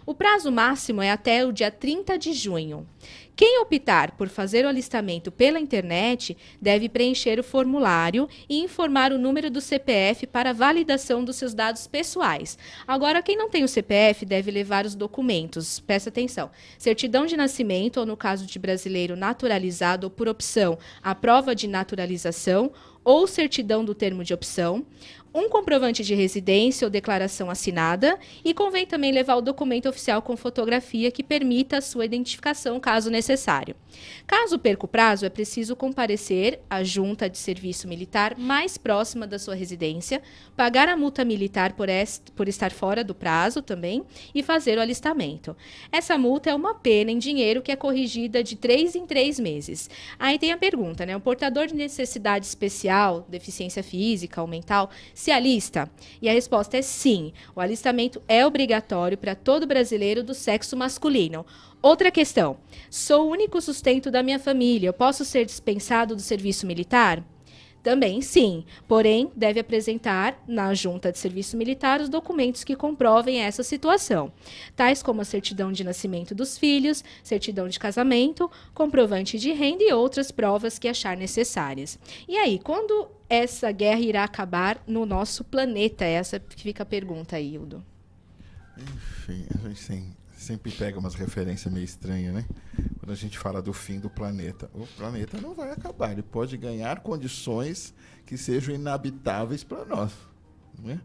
O prazo máximo é até o dia 30 de junho. Quem optar por fazer o alistamento pela internet deve preencher o formulário e informar o número do CPF para validação dos seus dados pessoais. Agora, quem não tem o CPF deve levar os documentos. Presta atenção. Certidão de nascimento, ou no caso de brasileiro naturalizado, ou por opção, a prova de naturalização, ou certidão do termo de opção, um comprovante de residência ou declaração assinada e convém também levar o documento oficial com fotografia que permita a sua identificação, caso necessário. Caso perca o prazo, é preciso comparecer à junta de serviço militar mais próxima da sua residência, pagar a multa militar por estar fora do prazo também e fazer o alistamento. Essa multa é uma pena em dinheiro que é corrigida de 3 em 3 meses. Aí tem a pergunta, né? O portador de necessidade especial, deficiência física ou mental, se alista? E a resposta é sim. O alistamento é obrigatório para todo brasileiro do sexo masculino. Outra questão. Sou o único sustento da minha família. Eu posso ser dispensado do serviço militar? Também sim, porém deve apresentar na junta de serviço militar os documentos que comprovem essa situação, tais como a certidão de nascimento dos filhos, certidão de casamento, comprovante de renda e outras provas que achar necessárias. E aí, quando essa guerra irá acabar no nosso planeta? Essa que fica a pergunta aí, Hildo. Enfim, a gente tem sempre pega umas referências meio estranhas, né? Quando a gente fala do fim do planeta. O planeta não vai acabar, ele pode ganhar condições que sejam inabitáveis para nós, né?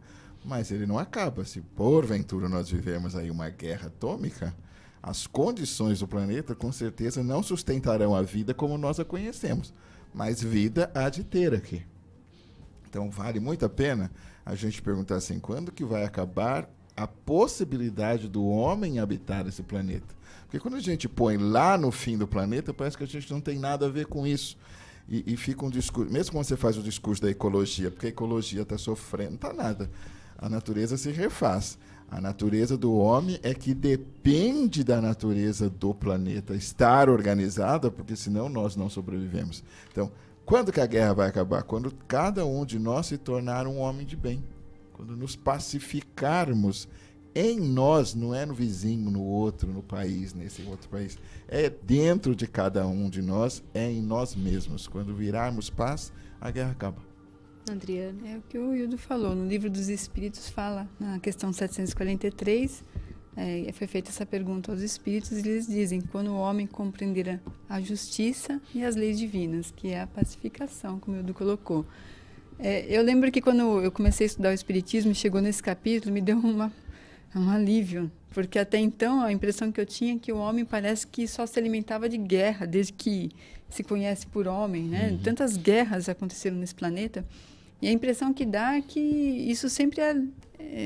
Mas ele não acaba. Se porventura nós vivemos aí uma guerra atômica, as condições do planeta com certeza não sustentarão a vida como nós a conhecemos, mas vida há de ter aqui. Então vale muito a pena a gente perguntar assim, quando que vai acabar a possibilidade do homem habitar esse planeta? Porque quando a gente põe lá no fim do planeta, parece que a gente não tem nada a ver com isso. E fica um discurso, mesmo quando você faz o discurso da ecologia, porque a ecologia está sofrendo, não está nada. A natureza se refaz. A natureza do homem é que depende da natureza do planeta estar organizada, porque senão nós não sobrevivemos. Então, quando que a guerra vai acabar? Quando cada um de nós se tornar um homem de bem. Quando nos pacificarmos em nós, não é no vizinho, no outro, no país, nesse outro país. É dentro de cada um de nós, é em nós mesmos. Quando virarmos paz, a guerra acaba. Adriana. É o que o Hildo falou. No Livro dos Espíritos fala, na questão 743, foi feita essa pergunta aos espíritos e eles dizem, quando o homem compreenderá a justiça e as leis divinas, que é a pacificação, como o Hildo colocou. Eu lembro que quando eu comecei a estudar o Espiritismo e chegou nesse capítulo, me deu um alívio, porque até então a impressão que eu tinha é que o homem parece que só se alimentava de guerra, desde que se conhece por homem, né? Uhum. Tantas guerras aconteceram nesse planeta, e a impressão que dá é que isso sempre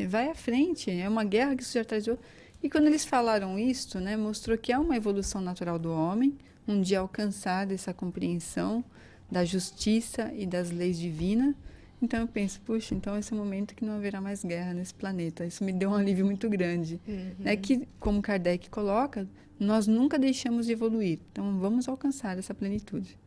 vai à frente, é uma guerra que isso já traz outro. E quando eles falaram isso, né, mostrou que é uma evolução natural do homem, um dia alcançar essa compreensão da justiça e das leis divinas. Então eu penso, puxa, então esse é o momento que não haverá mais guerra nesse planeta. Isso me deu um alívio muito grande. Uhum. É que, como Kardec coloca, nós nunca deixamos de evoluir. Então vamos alcançar essa plenitude.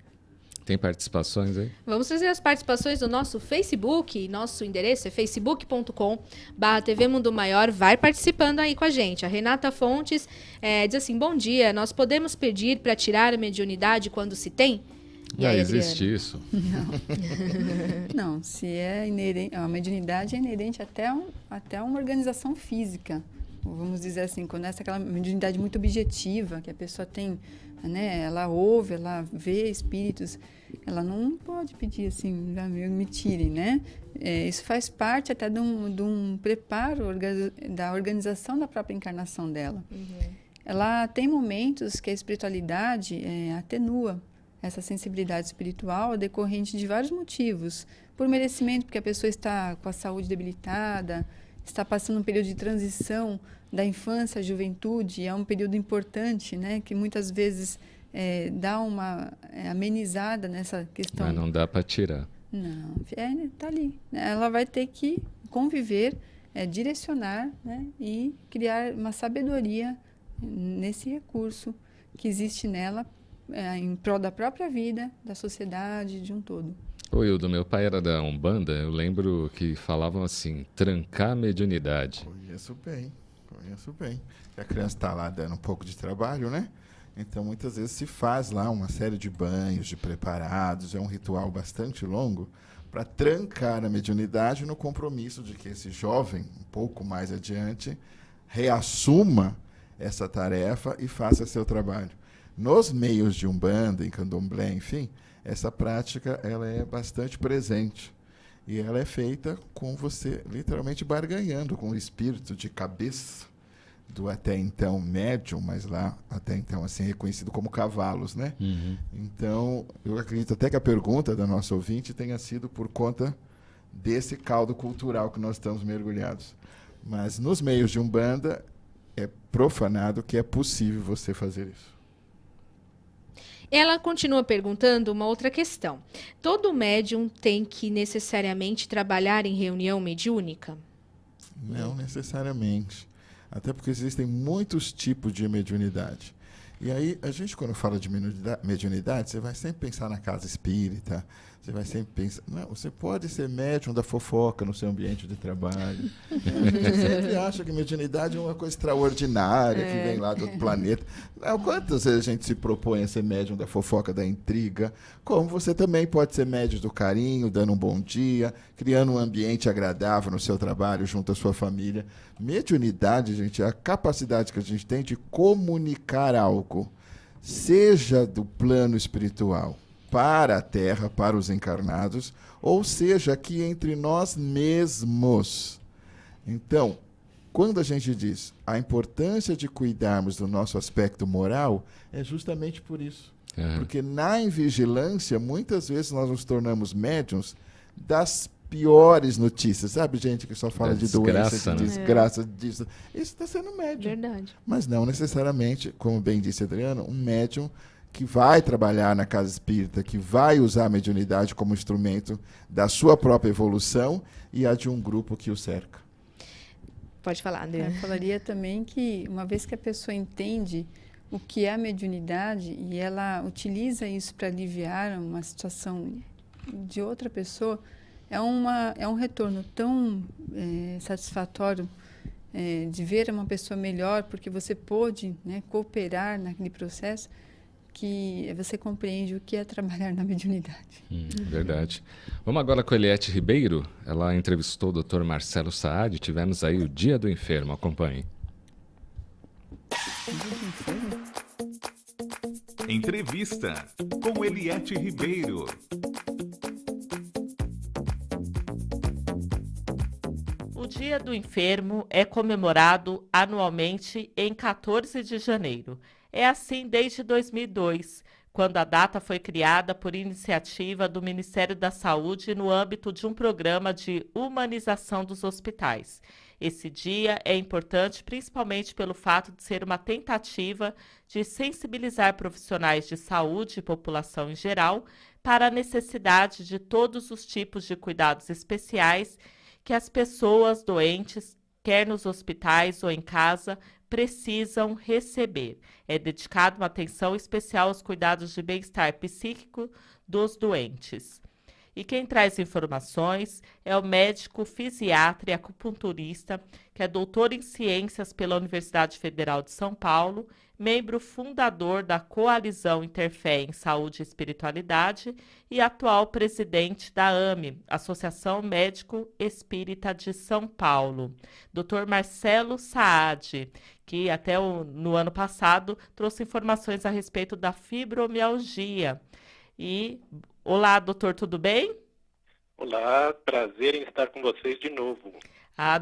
Tem participações aí? Vamos trazer as participações do nosso Facebook. Nosso endereço é facebook.com/TV Mundo Maior. Vai participando aí com a gente. A Renata Fontes diz assim, bom dia, nós podemos pedir para tirar a mediunidade quando se tem? E aí, existe isso? Não. Não, se é inerente, a mediunidade é inerente até uma organização física. Vamos dizer assim, quando é aquela mediunidade muito objetiva, que a pessoa tem, né, ela ouve, ela vê espíritos, ela não pode pedir assim, me tirem, né? Isso faz parte até de um preparo da organização da própria encarnação dela. Uhum. Ela tem momentos que a espiritualidade atenua essa sensibilidade espiritual decorrente de vários motivos. Por merecimento, porque a pessoa está com a saúde debilitada, está passando um período de transição da infância à juventude, é um período importante, né, que muitas vezes dá uma amenizada nessa questão. Mas não dá para tirar. Não, está ali. Ela vai ter que conviver, direcionar, né, e criar uma sabedoria nesse recurso que existe nela, em prol da própria vida, da sociedade, de um todo. Ô Hildo, meu pai era da Umbanda, eu lembro que falavam assim, trancar a mediunidade. Conheço bem. A criança está lá dando um pouco de trabalho, né? Então, muitas vezes se faz lá uma série de banhos, de preparados, é um ritual bastante longo, para trancar a mediunidade no compromisso de que esse jovem, um pouco mais adiante, reassuma essa tarefa e faça seu trabalho. Nos meios de Umbanda, em Candomblé, enfim, essa prática ela é bastante presente. E ela é feita com você literalmente barganhando com o espírito de cabeça do até então médium, mas lá até então assim reconhecido como cavalos, né? Uhum. Então, eu acredito até que a pergunta da nossa ouvinte tenha sido por conta desse caldo cultural que nós estamos mergulhados. Mas nos meios de Umbanda é profanado que é possível você fazer isso. Ela continua perguntando uma outra questão. Todo médium tem que necessariamente trabalhar em reunião mediúnica? Não necessariamente. Até porque existem muitos tipos de mediunidade. E aí, a gente, quando fala de mediunidade, você vai sempre pensar na casa espírita, você vai sempre pensar... Não, você pode ser médium da fofoca no seu ambiente de trabalho. A gente sempre acha que mediunidade é uma coisa extraordinária, que vem lá do outro planeta. Não, quantas vezes a gente se propõe a ser médium da fofoca, da intriga? Como você também pode ser médium do carinho, dando um bom dia, criando um ambiente agradável no seu trabalho, junto à sua família. Mediunidade, gente, é a capacidade que a gente tem de comunicar algo, seja do plano espiritual para a Terra, para os encarnados, ou seja, aqui entre nós mesmos. Então, quando a gente diz a importância de cuidarmos do nosso aspecto moral, é justamente por isso. Porque na invigilância, muitas vezes nós nos tornamos médiuns das piores notícias. Sabe, gente que só fala de doença, de desgraça, disso. Isso está sendo médium. Verdade. Mas não necessariamente, como bem disse Adriano, um médium que vai trabalhar na casa espírita, que vai usar a mediunidade como instrumento da sua própria evolução e a de um grupo que o cerca. Pode falar, Adriana. Eu falaria também que, uma vez que a pessoa entende o que é a mediunidade e ela utiliza isso para aliviar uma situação de outra pessoa, é um retorno tão satisfatório de ver uma pessoa melhor, porque você pôde, né, cooperar naquele processo, que você compreende o que é trabalhar na mediunidade. Verdade. Vamos agora com a Eliette Ribeiro. Ela entrevistou o Dr. Marcelo Saad. Tivemos aí o Dia do Enfermo. Acompanhe. Entrevista com Eliette Ribeiro. O Dia do Enfermo é comemorado anualmente em 14 de janeiro. É assim desde 2002, quando a data foi criada por iniciativa do Ministério da Saúde no âmbito de um programa de humanização dos hospitais. Esse dia é importante principalmente pelo fato de ser uma tentativa de sensibilizar profissionais de saúde e população em geral para a necessidade de todos os tipos de cuidados especiais que as pessoas doentes, quer nos hospitais ou em casa, precisam receber. É dedicado uma atenção especial aos cuidados de bem-estar psíquico dos doentes. E quem traz informações é o médico fisiatra e acupunturista, que é doutor em ciências pela Universidade Federal de São Paulo, membro fundador da Coalizão Interfé em Saúde e Espiritualidade e atual presidente da AME, Associação Médico Espírita de São Paulo. Dr. Marcelo Saad, que até no ano passado trouxe informações a respeito da fibromialgia. E, olá, doutor, tudo bem? Olá, prazer em estar com vocês de novo.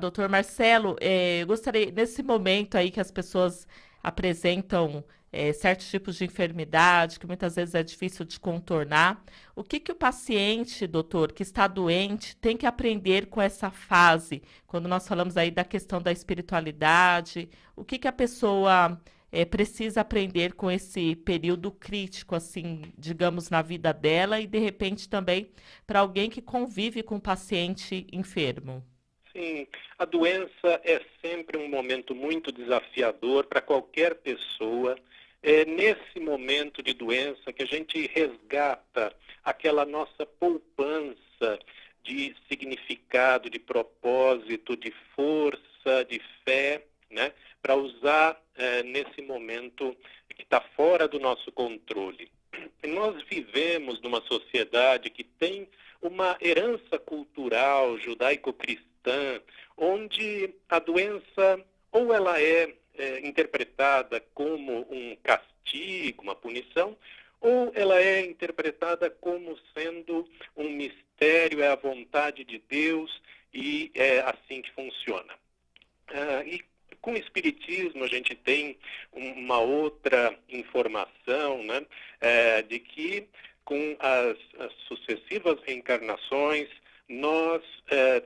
Doutor Marcelo, eu gostaria, nesse momento aí que as pessoas apresentam certos tipos de enfermidade, que muitas vezes é difícil de contornar, o que o paciente, doutor, que está doente, tem que aprender com essa fase? Quando nós falamos aí da questão da espiritualidade, o que a pessoa precisa aprender com esse período crítico, assim, digamos, na vida dela e, de repente, também para alguém que convive com um paciente enfermo? Sim, a doença é sempre um momento muito desafiador para qualquer pessoa. É nesse momento de doença que a gente resgata aquela nossa poupança de significado, de propósito, de força, de fé, né, para usar nesse momento que está fora do nosso controle. Nós vivemos numa sociedade que tem uma herança cultural judaico-cristã, onde a doença ou ela é interpretada como um castigo, uma punição, ou ela é interpretada como sendo um mistério, é a vontade de Deus e é assim que funciona. E com o Espiritismo a gente tem uma outra informação, né, de que com as sucessivas reencarnações nós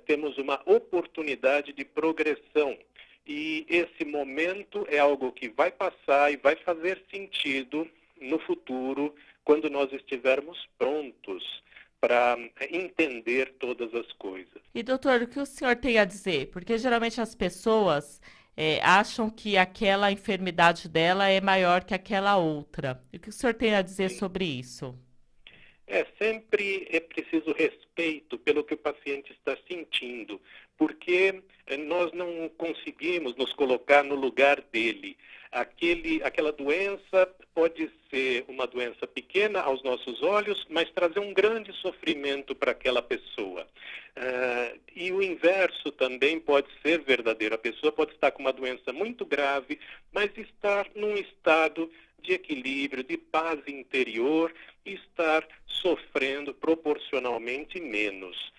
temos uma oportunidade de progressão. E esse momento é algo que vai passar e vai fazer sentido no futuro, quando nós estivermos prontos para entender todas as coisas. E, doutor, o que o senhor tem a dizer? Porque geralmente as pessoas acham que aquela enfermidade dela é maior que aquela outra. O que o senhor tem a dizer sobre isso? Sempre é preciso respeito pelo que o paciente está sentindo, porque nós não conseguimos nos colocar no lugar dele. Aquela doença pode ser uma doença pequena aos nossos olhos, mas trazer um grande sofrimento para aquela pessoa. E o inverso também pode ser verdadeiro. A pessoa pode estar com uma doença muito grave, mas estar num estado de equilíbrio, de paz interior, e estar sofrendo proporcionalmente menos.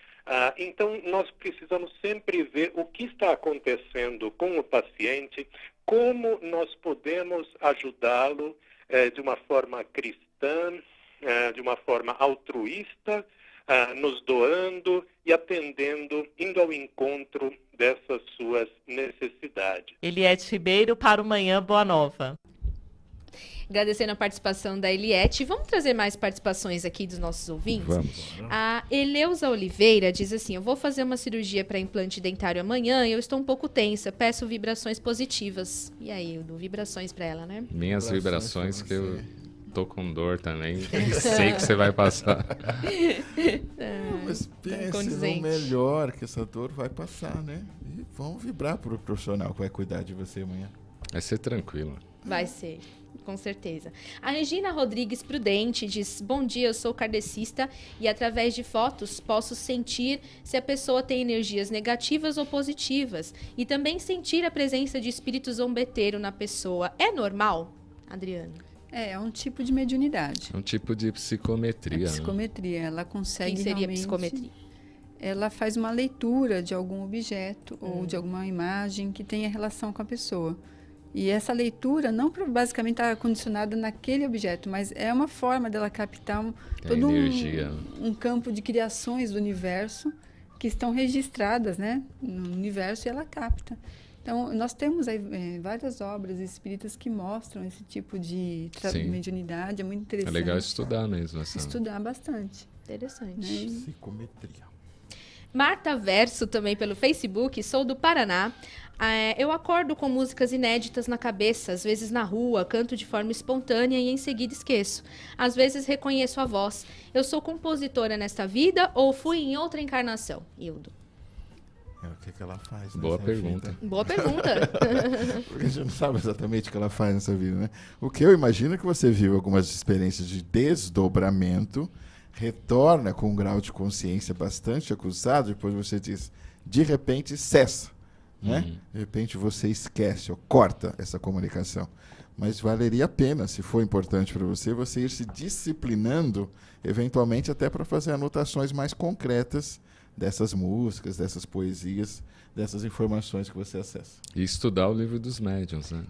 Então, nós precisamos sempre ver o que está acontecendo com o paciente, como nós podemos ajudá-lo de uma forma cristã, de uma forma altruísta, nos doando e atendendo, indo ao encontro dessas suas necessidades. Eliette Ribeiro para o Manhã Boa Nova. Agradecendo a participação da Eliette. Vamos trazer mais participações aqui dos nossos ouvintes? Vamos. A Eleusa Oliveira diz assim: eu vou fazer uma cirurgia para implante dentário amanhã e eu estou um pouco tensa. Peço vibrações positivas. E aí, eu dou vibrações para ela, né? Minhas vibrações que eu tô com dor também. Sei que você vai passar. Mas pense no melhor que essa dor vai passar, né? E vamos vibrar pro profissional que vai cuidar de você amanhã. Vai ser tranquilo. Vai ser. Com certeza. A Regina Rodrigues Prudente diz: bom dia, eu sou kardecista e através de fotos posso sentir se a pessoa tem energias negativas ou positivas e também sentir a presença de espírito zombeteiro na pessoa. É normal, Adriano? É um tipo de mediunidade. É um tipo de psicometria. Psicometria, ela consegue. Quem seria realmente... psicometria? Ela faz uma leitura de algum objeto ou de alguma imagem que tenha relação com a pessoa. E essa leitura não basicamente está condicionada naquele objeto, mas é uma forma dela captar todo um campo de criações do universo que estão registradas, né, no universo, e ela capta. Então, nós temos aí, várias obras espíritas que mostram esse tipo de mediunidade, é muito interessante. É legal estudar mesmo. Estudar bastante. Interessante. Né? Psicometria. Marta Verso, também pelo Facebook, sou do Paraná. Eu acordo com músicas inéditas na cabeça, às vezes na rua, canto de forma espontânea e em seguida esqueço. Às vezes reconheço a voz. Eu sou compositora nesta vida ou fui em outra encarnação? Hildo. O que ela faz? Boa pergunta. Vida? Boa pergunta. Porque a gente não sabe exatamente o que ela faz nessa vida, né? O que eu imagino é que você vive algumas experiências de desdobramento, retorna com um grau de consciência bastante acusado, depois você diz, de repente, cessa. Né? De repente você esquece ou corta essa comunicação. Mas valeria a pena, se for importante para você, você ir se disciplinando, eventualmente até para fazer anotações mais concretas dessas músicas, dessas poesias, dessas informações que você acessa. E estudar o livro dos médiuns, né?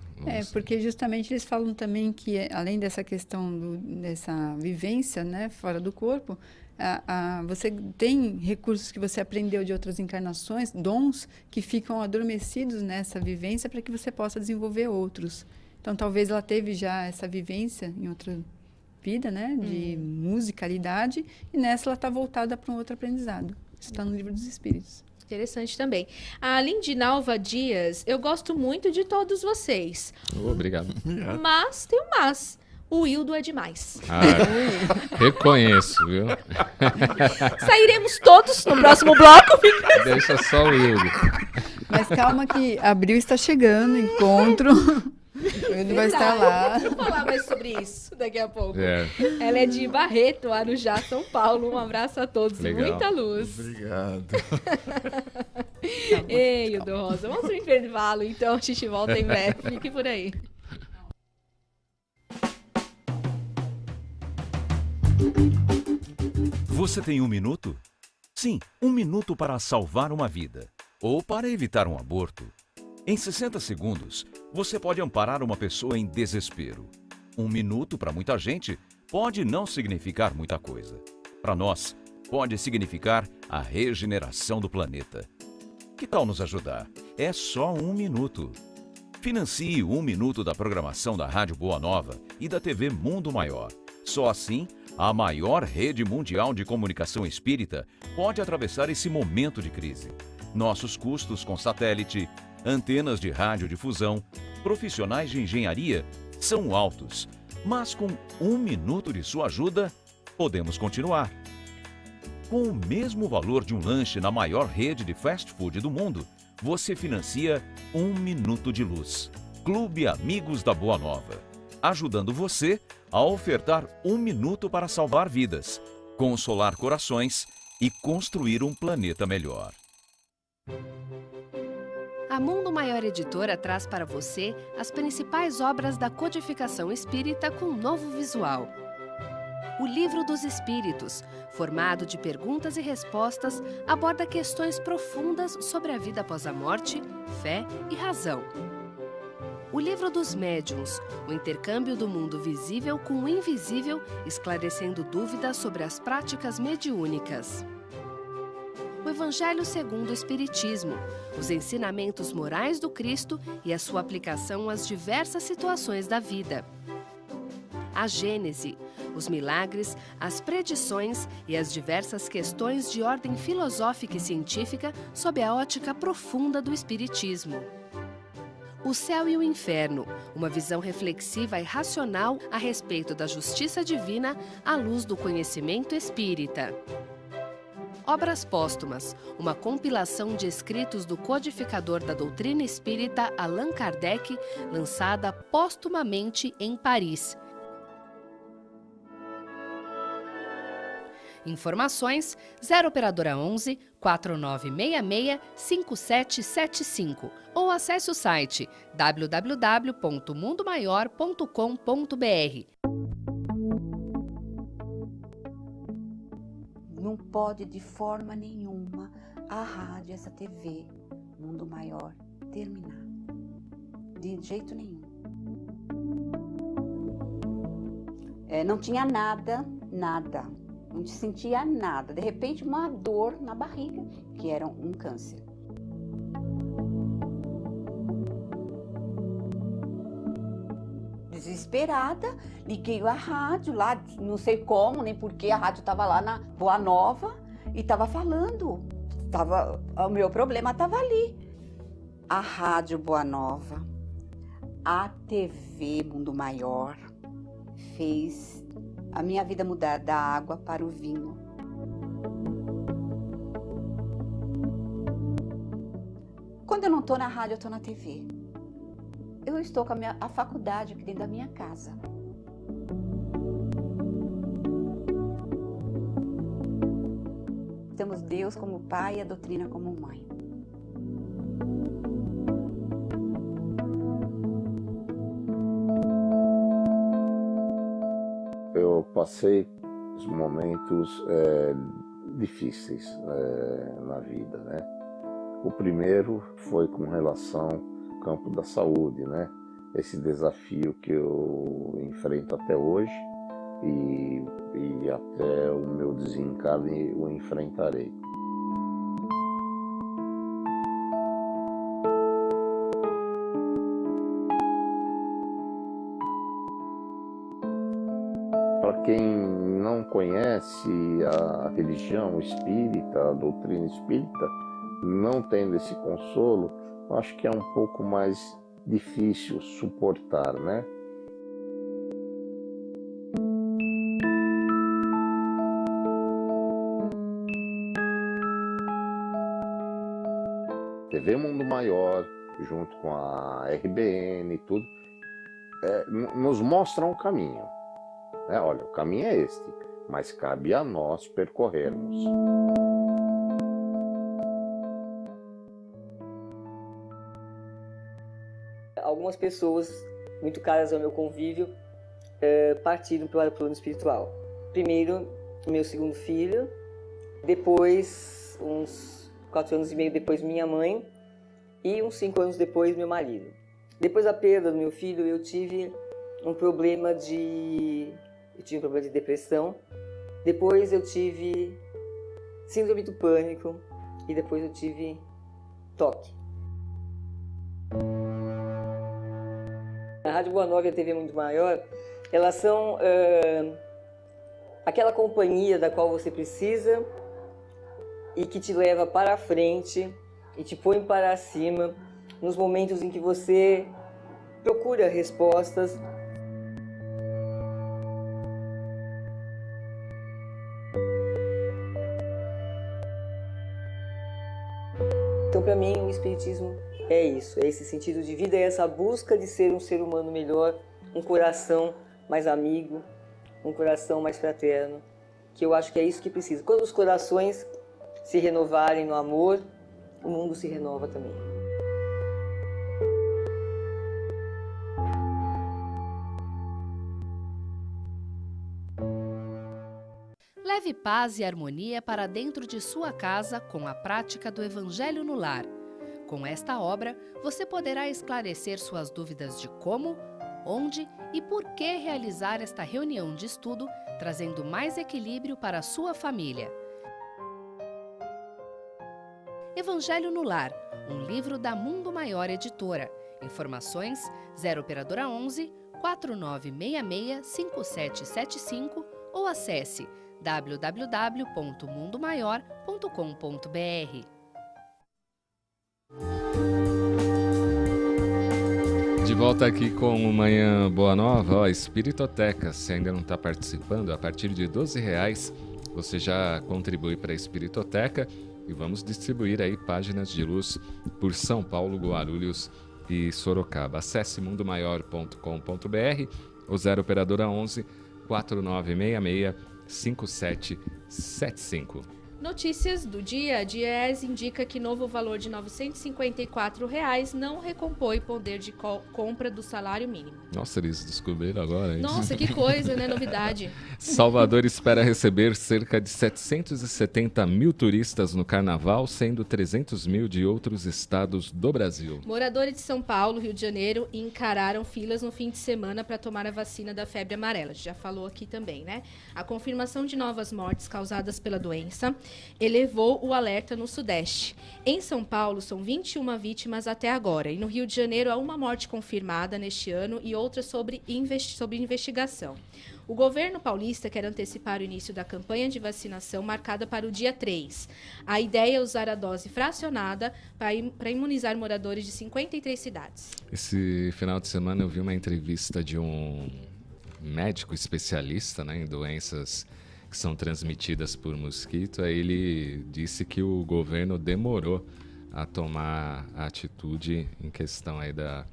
Porque justamente eles falam também que, além dessa questão dessa vivência, né, fora do corpo, você tem recursos que você aprendeu de outras encarnações, dons que ficam adormecidos nessa vivência para que você possa desenvolver outros. Então, talvez ela teve já essa vivência em outra vida, né, de musicalidade, e nessa ela está voltada para um outro aprendizado. Isso está no Livro dos Espíritos. Interessante também. A Lindinalva Dias, eu gosto muito de todos vocês. Obrigado. Mas tem um mas. O Hildo é demais. Reconheço, viu? Sairemos todos no próximo bloco. Deixa só o Hildo. Mas calma que abril está chegando, encontro. O Hildo vai estar lá. Vamos falar mais sobre isso daqui a pouco. Ela é de Barreto, Arujá, São Paulo. Um abraço a todos. Legal. Muita luz. Obrigado. Ei, Hildo Rosa. Vamos pro intervalo, então. A gente volta em breve. Fique por aí. Você tem 1 minuto? Sim, 1 minuto para salvar uma vida ou para evitar um aborto. Em 60 segundos, você pode amparar uma pessoa em desespero. 1 minuto para muita gente pode não significar muita coisa. Para nós, pode significar a regeneração do planeta. Que tal nos ajudar? É só 1 minuto. Financie 1 minuto da programação da Rádio Boa Nova e da TV Mundo Maior. Só assim, a maior rede mundial de comunicação espírita pode atravessar esse momento de crise. Nossos custos com satélite, antenas de radiodifusão, profissionais de engenharia são altos, mas com 1 minuto de sua ajuda, podemos continuar. Com o mesmo valor de um lanche na maior rede de fast food do mundo, você financia 1 minuto de luz. Clube Amigos da Boa Nova, ajudando você a ofertar 1 minuto para salvar vidas, consolar corações e construir um planeta melhor. A Mundo Maior Editora traz para você as principais obras da codificação espírita com um novo visual. O Livro dos Espíritos, formado de perguntas e respostas, aborda questões profundas sobre a vida após a morte, fé e razão. O Livro dos Médiuns, o intercâmbio do mundo visível com o invisível, esclarecendo dúvidas sobre as práticas mediúnicas. O Evangelho segundo o Espiritismo, os ensinamentos morais do Cristo e a sua aplicação às diversas situações da vida. A Gênese, os milagres, as predições e as diversas questões de ordem filosófica e científica sob a ótica profunda do Espiritismo. O Céu e o Inferno, uma visão reflexiva e racional a respeito da justiça divina à luz do conhecimento espírita. Obras Póstumas, uma compilação de escritos do codificador da doutrina espírita Allan Kardec, lançada póstumamente em Paris. Informações 0 operadora 11 4966 5775 ou acesse o site www.mundomaior.com.br. Não pode de forma nenhuma a rádio, essa TV, Mundo Maior, terminar. De jeito nenhum. Não tinha nada. Não sentia nada. De repente, uma dor na barriga, que era um câncer. Desesperada, liguei a rádio lá, não sei como, nem porquê, a rádio estava lá na Boa Nova e estava falando. O meu problema estava ali. A Rádio Boa Nova, a TV Mundo Maior, fez a minha vida mudar da água para o vinho. Quando eu não estou na rádio, eu estou na TV. Eu estou com a faculdade aqui dentro da minha casa. Temos Deus como pai e a doutrina como mãe. Eu passei os momentos difíceis na vida, né? O primeiro foi com relação ao campo da saúde, né? Esse desafio que eu enfrento até hoje e até o meu desencarne o enfrentarei. Para quem não conhece a religião espírita, a doutrina espírita, não tendo esse consolo, eu acho que é um pouco mais difícil suportar, né? TV Mundo Maior, junto com a RBN e tudo, nos mostram o caminho. Olha, o caminho é este, mas cabe a nós percorrermos. Algumas pessoas muito caras ao meu convívio partiram para o plano espiritual. Primeiro, meu segundo filho, depois, uns 4 anos e meio depois, minha mãe, e uns 5 anos depois, meu marido. Depois da perda do meu filho, eu tive um problema de depressão, depois eu tive síndrome do pânico e depois eu tive toque. A Rádio Boa Nova e a TV Mundo Maior, elas são aquela companhia da qual você precisa e que te leva para a frente e te põe para cima nos momentos em que você procura respostas. Então, para mim, o Espiritismo é isso, é esse sentido de vida, é essa busca de ser um ser humano melhor, um coração mais amigo, um coração mais fraterno, que eu acho que é isso que precisa. Quando os corações se renovarem no amor, o mundo se renova também. Leve paz e harmonia para dentro de sua casa com a prática do Evangelho no Lar. Com esta obra, você poderá esclarecer suas dúvidas de como, onde e por que realizar esta reunião de estudo, trazendo mais equilíbrio para a sua família. Evangelho no Lar, um livro da Mundo Maior Editora. Informações 0 operadora 11 4966 5775 ou acesse www.mundomaior.com.br. De volta aqui com o Manhã Boa Nova, ó, Espiritoteca. Se ainda não está participando, a partir de R$12 você já contribui para a Espiritoteca e vamos distribuir aí páginas de luz por São Paulo, Guarulhos e Sorocaba. Acesse mundomaior.com.br ou 0 operadora 11 4966 5775. Notícias do dia. A Diese indica que novo valor de R$ 954 não recompõe poder de compra do salário mínimo. Nossa, eles descobriram agora, hein? Nossa, que coisa, né? Novidade. Salvador espera receber cerca de 770 mil turistas no Carnaval, sendo 300 mil de outros estados do Brasil. Moradores de São Paulo, Rio de Janeiro, encararam filas no fim de semana para tomar a vacina da febre amarela. A gente já falou aqui também, né? A confirmação de novas mortes causadas pela doença elevou o alerta no Sudeste. Em São Paulo, são 21 vítimas até agora. E no Rio de Janeiro, há uma morte confirmada neste ano e outra sobre investigação. O governo paulista quer antecipar o início da campanha de vacinação marcada para o dia 3. A ideia é usar a dose fracionada para imunizar moradores de 53 cidades. Esse final de semana eu vi uma entrevista de um médico especialista, né, em doenças que são transmitidas por mosquito. Aí ele disse que o governo demorou a tomar a atitude em questão aí da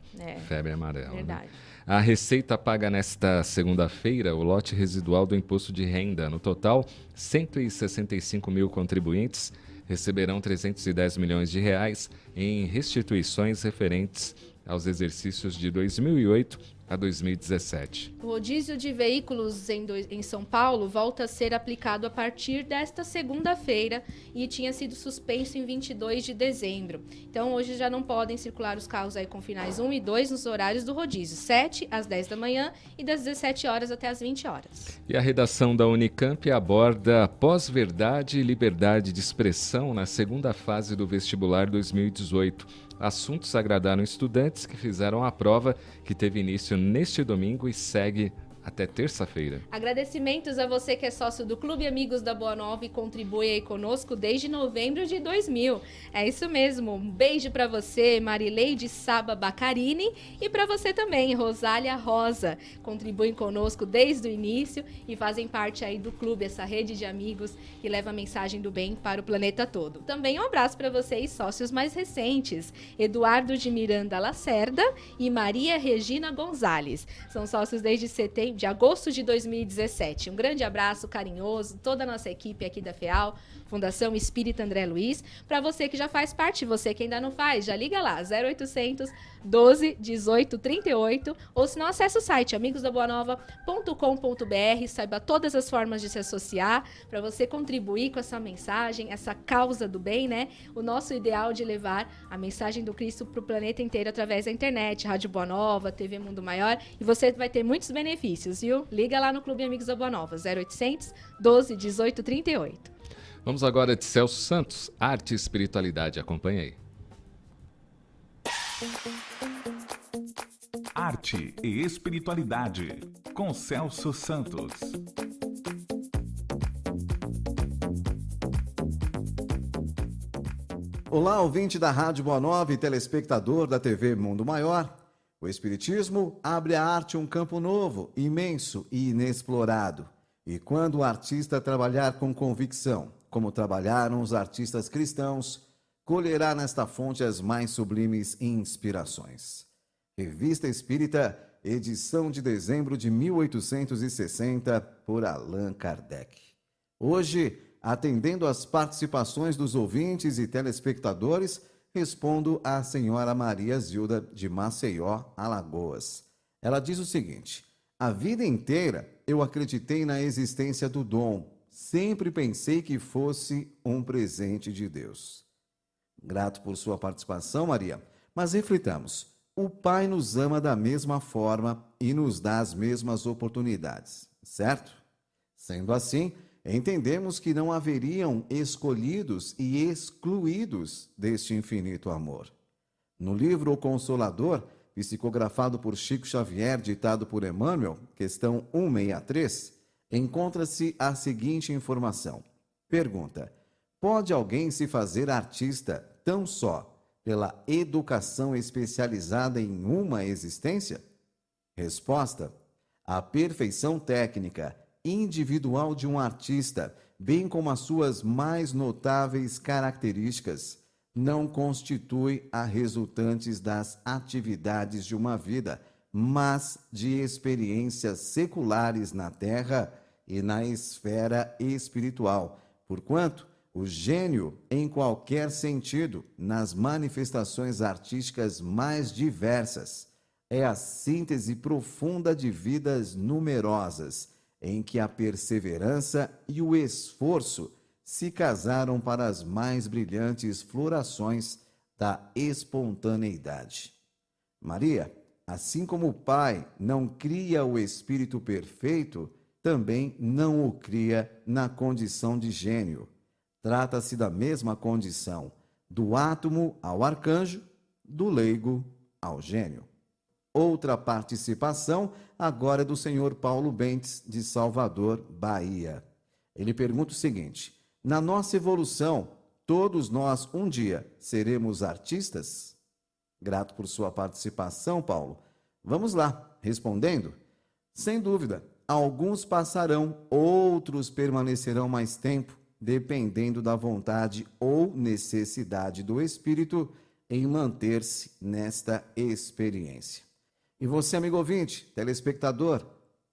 febre amarela. Verdade. Né? A Receita paga nesta segunda-feira o lote residual do imposto de renda. No total, 165 mil contribuintes receberão 310 milhões de reais em restituições referentes aos exercícios de 2008 a 2017. O rodízio de veículos em São Paulo volta a ser aplicado a partir desta segunda-feira e tinha sido suspenso em 22 de dezembro. Então, hoje já não podem circular os carros aí com finais 1 e 2 nos horários do rodízio, 7 às 10 da manhã e das 17 horas até às 20 horas. E a redação da Unicamp aborda pós-verdade e liberdade de expressão na segunda fase do vestibular 2018. Assuntos agradaram estudantes que fizeram a prova, que teve início neste domingo e segue até terça-feira. Agradecimentos a você que é sócio do Clube Amigos da Boa Nova e contribui aí conosco desde novembro de 2000. É isso mesmo. Um beijo para você, Marileide Saba Bacarini, e para você também, Rosália Rosa. Contribuem conosco desde o início e fazem parte aí do clube, essa rede de amigos que leva a mensagem do bem para o planeta todo. Também um abraço para vocês, sócios mais recentes, Eduardo de Miranda Lacerda e Maria Regina Gonzalez. São sócios desde de agosto de 2017. Um grande abraço carinhoso, toda a nossa equipe aqui da FEAL, Fundação Espírita André Luiz. Para você que já faz parte, você que ainda não faz, já liga lá, 0800 12 18 38, ou se não, acessa o site amigosdaboanova.com.br, saiba todas as formas de se associar, para você contribuir com essa mensagem, essa causa do bem, né? O nosso ideal de levar a mensagem do Cristo para o planeta inteiro através da internet, Rádio Boa Nova, TV Mundo Maior, e você vai ter muitos benefícios, viu? Liga lá no Clube Amigos da Boa Nova, 0800 12 18 38. Vamos agora de Celso Santos, Arte e Espiritualidade. Acompanhe aí. Arte e Espiritualidade, com Celso Santos. Olá, ouvinte da Rádio Boa Nova e telespectador da TV Mundo Maior. O Espiritismo abre à arte um campo novo, imenso e inexplorado. E quando o artista trabalhar com convicção, como trabalharam os artistas cristãos, colherá nesta fonte as mais sublimes inspirações. Revista Espírita, edição de dezembro de 1860, por Allan Kardec. Hoje, atendendo às participações dos ouvintes e telespectadores, respondo à senhora Maria Zilda de Maceió, Alagoas. Ela diz o seguinte: a vida inteira eu acreditei na existência do dom, sempre pensei que fosse um presente de Deus. Grato por sua participação, Maria, mas reflitamos. O Pai nos ama da mesma forma e nos dá as mesmas oportunidades, certo? Sendo assim, entendemos que não haveriam escolhidos e excluídos deste infinito amor. No livro O Consolador, psicografado por Chico Xavier, ditado por Emmanuel, questão 163, encontra-se a seguinte informação. Pergunta: pode alguém se fazer artista tão só pela educação especializada em uma existência? Resposta: a perfeição técnica individual de um artista, bem como as suas mais notáveis características, não constitui a resultantes das atividades de uma vida, mas de experiências seculares na Terra e na esfera espiritual, porquanto o gênio, em qualquer sentido, nas manifestações artísticas mais diversas, é a síntese profunda de vidas numerosas, em que a perseverança e o esforço se casaram para as mais brilhantes florações da espontaneidade. Maria, assim como o Pai não cria o espírito perfeito, também não o cria na condição de gênio. Trata-se da mesma condição, do átomo ao arcanjo, do leigo ao gênio. Outra participação agora é do senhor Paulo Bentes, de Salvador, Bahia. Ele pergunta o seguinte: na nossa evolução, todos nós um dia seremos artistas? Grato por sua participação, Paulo. Vamos lá, respondendo. Sem dúvida, alguns passarão, outros permanecerão mais tempo, dependendo da vontade ou necessidade do espírito em manter-se nesta experiência. E você, amigo ouvinte, telespectador,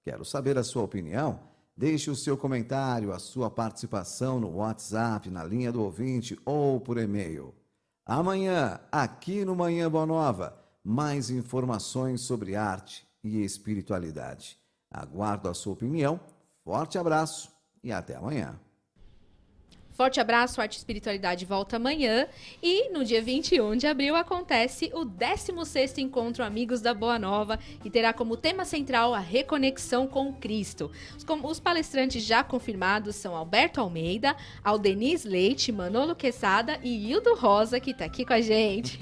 quero saber a sua opinião. Deixe o seu comentário, a sua participação no WhatsApp, na linha do ouvinte ou por e-mail. Amanhã, aqui no Manhã Boa Nova, mais informações sobre arte e espiritualidade. Aguardo a sua opinião. Forte abraço e até amanhã. Forte abraço, Arte e Espiritualidade volta amanhã e no dia 21 de abril acontece o 16º Encontro Amigos da Boa Nova e terá como tema central a reconexão com Cristo. Os palestrantes já confirmados são Alberto Almeida, Aldenis Leite, Manolo Quesada e Hildo Rosa, que está aqui com a gente.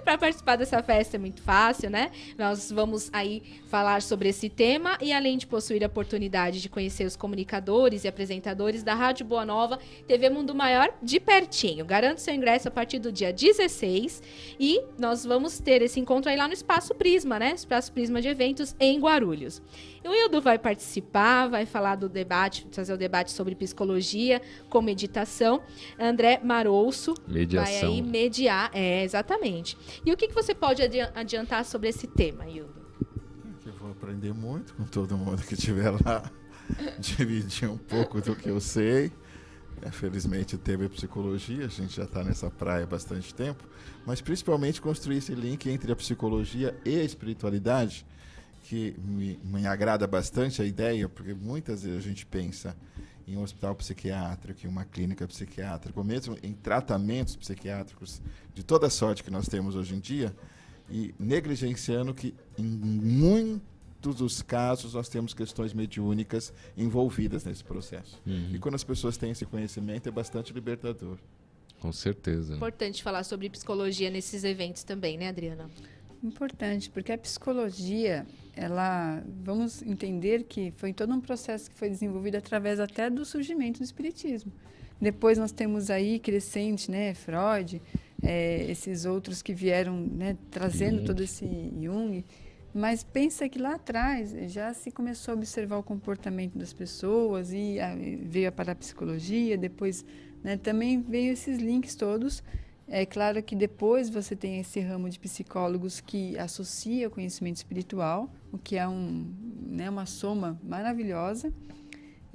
Para participar dessa festa é muito fácil, né? Nós vamos aí falar sobre esse tema e além de possuir a oportunidade de conhecer os comunicadores e apresentadores da Rádio Boa Nova, TV Mundo Maior de pertinho. Garante seu ingresso a partir do dia 16 e nós vamos ter esse encontro aí lá no Espaço Prisma, né? Espaço Prisma de Eventos em Guarulhos. E o Hildo vai participar, vai falar do debate, fazer o debate sobre psicologia com meditação. André Marouço vai aí mediar. Exatamente. E o que você pode adiantar sobre esse tema, Hildo? Eu vou aprender muito com todo mundo que estiver lá. Dividir um pouco do que eu sei. Felizmente teve psicologia, a gente já está nessa praia há bastante tempo, mas principalmente construir esse link entre a psicologia e a espiritualidade, que me agrada bastante a ideia, porque muitas vezes a gente pensa em um hospital psiquiátrico, em uma clínica psiquiátrica, ou mesmo em tratamentos psiquiátricos de toda sorte que nós temos hoje em dia, e negligenciando que em muitos dos casos nós temos questões mediúnicas envolvidas nesse processo. E quando as pessoas têm esse conhecimento é bastante libertador. Com certeza. Importante falar sobre psicologia nesses eventos também, né, Adriana? Importante, porque a psicologia, vamos entender que foi todo um processo que foi desenvolvido através até do surgimento do espiritismo. Depois nós temos aí crescente, né, Freud, esses outros que vieram, né, trazendo todo esse Jung. Mas pensa que lá atrás já se começou a observar o comportamento das pessoas e veio a parapsicologia, depois, né, também veio esses links todos. É claro que depois você tem esse ramo de psicólogos que associa o conhecimento espiritual, o que é uma soma maravilhosa.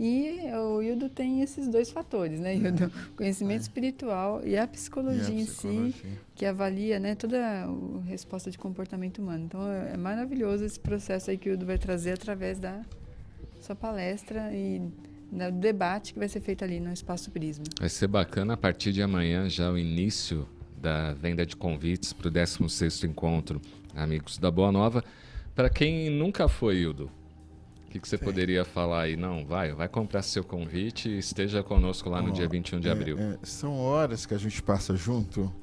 E o Hildo tem esses dois fatores, né, Hildo? O conhecimento espiritual e a psicologia em si, que avalia, né, toda a resposta de comportamento humano. Então, é maravilhoso esse processo aí que o Hildo vai trazer através da sua palestra e do debate que vai ser feito ali no Espaço Prisma. Vai ser bacana a partir de amanhã já o início da venda de convites para o 16º Encontro Amigos da Boa Nova. Para quem nunca foi, Hildo, o que você poderia falar aí? Não, vai comprar seu convite e esteja conosco lá no dia 21 de abril. São horas que a gente passa junto,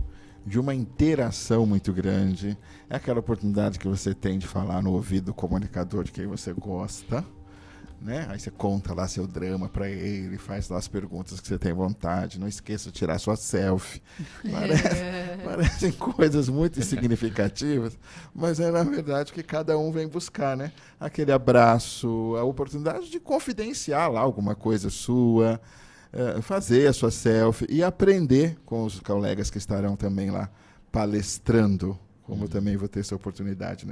de uma interação muito grande. É aquela oportunidade que você tem de falar no ouvido do comunicador de quem você gosta, né? Aí você conta lá seu drama para ele, faz lá as perguntas que você tem vontade. Não esqueça de tirar sua selfie. Parecem coisas muito significativas, mas é na verdade o que cada um vem buscar, né? Aquele abraço, a oportunidade de confidenciar lá alguma coisa sua, fazer a sua selfie e aprender com os colegas que estarão também lá palestrando, como também vou ter essa oportunidade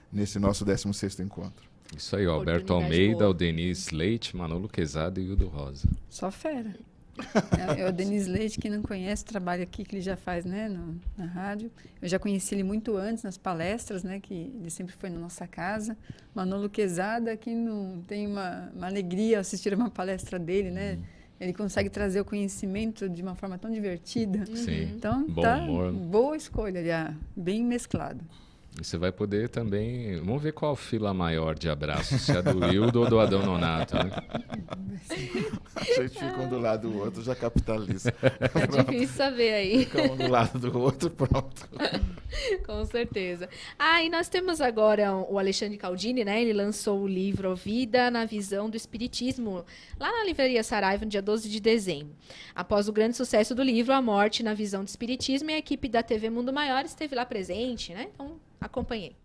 nesse nosso 16º encontro. Isso aí, Alberto Almeida, o Denis Leite, Manolo Quezada e Hildo Rosa. Só fera. O Denis Leite, quem não conhece, trabalha aqui, que ele já faz, né, na rádio. Eu já conheci ele muito antes, nas palestras, né, que ele sempre foi na nossa casa. Manolo Quezada, que não tem uma alegria assistir uma palestra dele, né? Ele consegue trazer o conhecimento de uma forma tão divertida. Sim, então, bom humor. Boa escolha, já, bem mesclado. E você vai poder também... Vamos ver qual fila maior de abraços, se é do Hildo ou do Adão Nonato, né? A gente fica um do lado do outro, já capitaliza. É difícil saber aí. Fica um do lado do outro, pronto. Com certeza. E nós temos agora o Alexandre Caldini, né? Ele lançou o livro Vida na Visão do Espiritismo, lá na Livraria Saraiva, no dia 12 de dezembro. Após o grande sucesso do livro, A Morte na Visão do Espiritismo, e a equipe da TV Mundo Maior esteve lá presente, né? Então, acompanhei.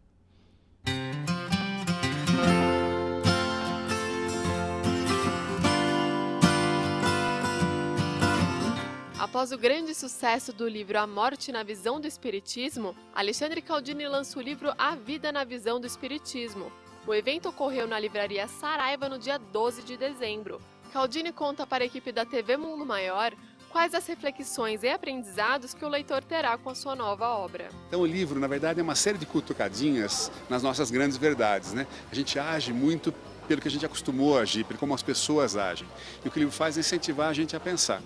Após o grande sucesso do livro A Morte na Visão do Espiritismo, Alexandre Caldini lança o livro A Vida na Visão do Espiritismo. O evento ocorreu na Livraria Saraiva no dia 12 de dezembro. Caldini conta para a equipe da TV Mundo Maior quais as reflexões e aprendizados que o leitor terá com a sua nova obra. Então o livro, na verdade, é uma série de cutucadinhas nas nossas grandes verdades, né? A gente age muito pelo que a gente acostumou a agir, por como as pessoas agem. E o que o livro faz é incentivar a gente a pensar.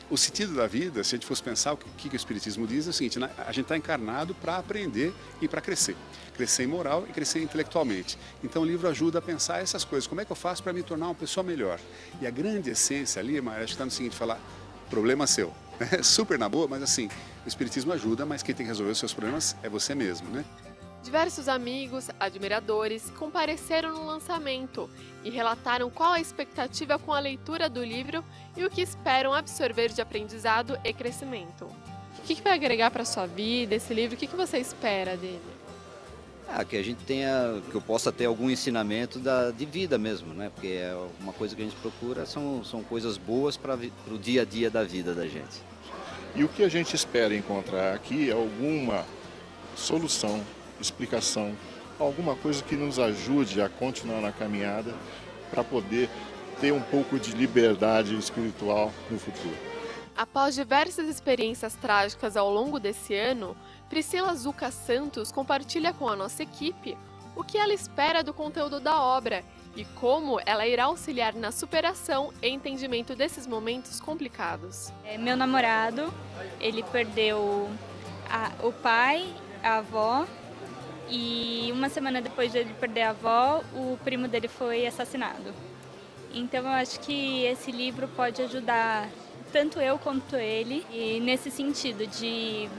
O sentido da vida, se a gente fosse pensar o que o Espiritismo diz, é o seguinte: a gente está encarnado para aprender e para crescer. Crescer em moral e crescer intelectualmente. Então o livro ajuda a pensar essas coisas. Como é que eu faço para me tornar uma pessoa melhor? E a grande essência ali, Maria, acho que está no seguinte: falar, problema seu. Super na boa, mas assim, o Espiritismo ajuda, mas quem tem que resolver os seus problemas é você mesmo, né? Diversos amigos, admiradores, compareceram no lançamento e relataram qual a expectativa com a leitura do livro e o que esperam absorver de aprendizado e crescimento. O que vai agregar para a sua vida esse livro? O que você espera dele? Que a gente tenha, que eu possa ter algum ensinamento de vida mesmo, né? Porque é uma coisa que a gente procura, são coisas boas para o dia a dia da vida da gente. E o que a gente espera encontrar aqui é alguma solução, explicação, alguma coisa que nos ajude a continuar na caminhada para poder ter um pouco de liberdade espiritual no futuro. Após diversas experiências trágicas ao longo desse ano, Priscila Zucca Santos compartilha com a nossa equipe o que ela espera do conteúdo da obra e como ela irá auxiliar na superação e entendimento desses momentos complicados. Meu namorado, ele perdeu o pai, a avó, e uma semana depois de ele perder a avó, o primo dele foi assassinado. Então eu acho que esse livro pode ajudar tanto eu quanto ele, e nesse sentido de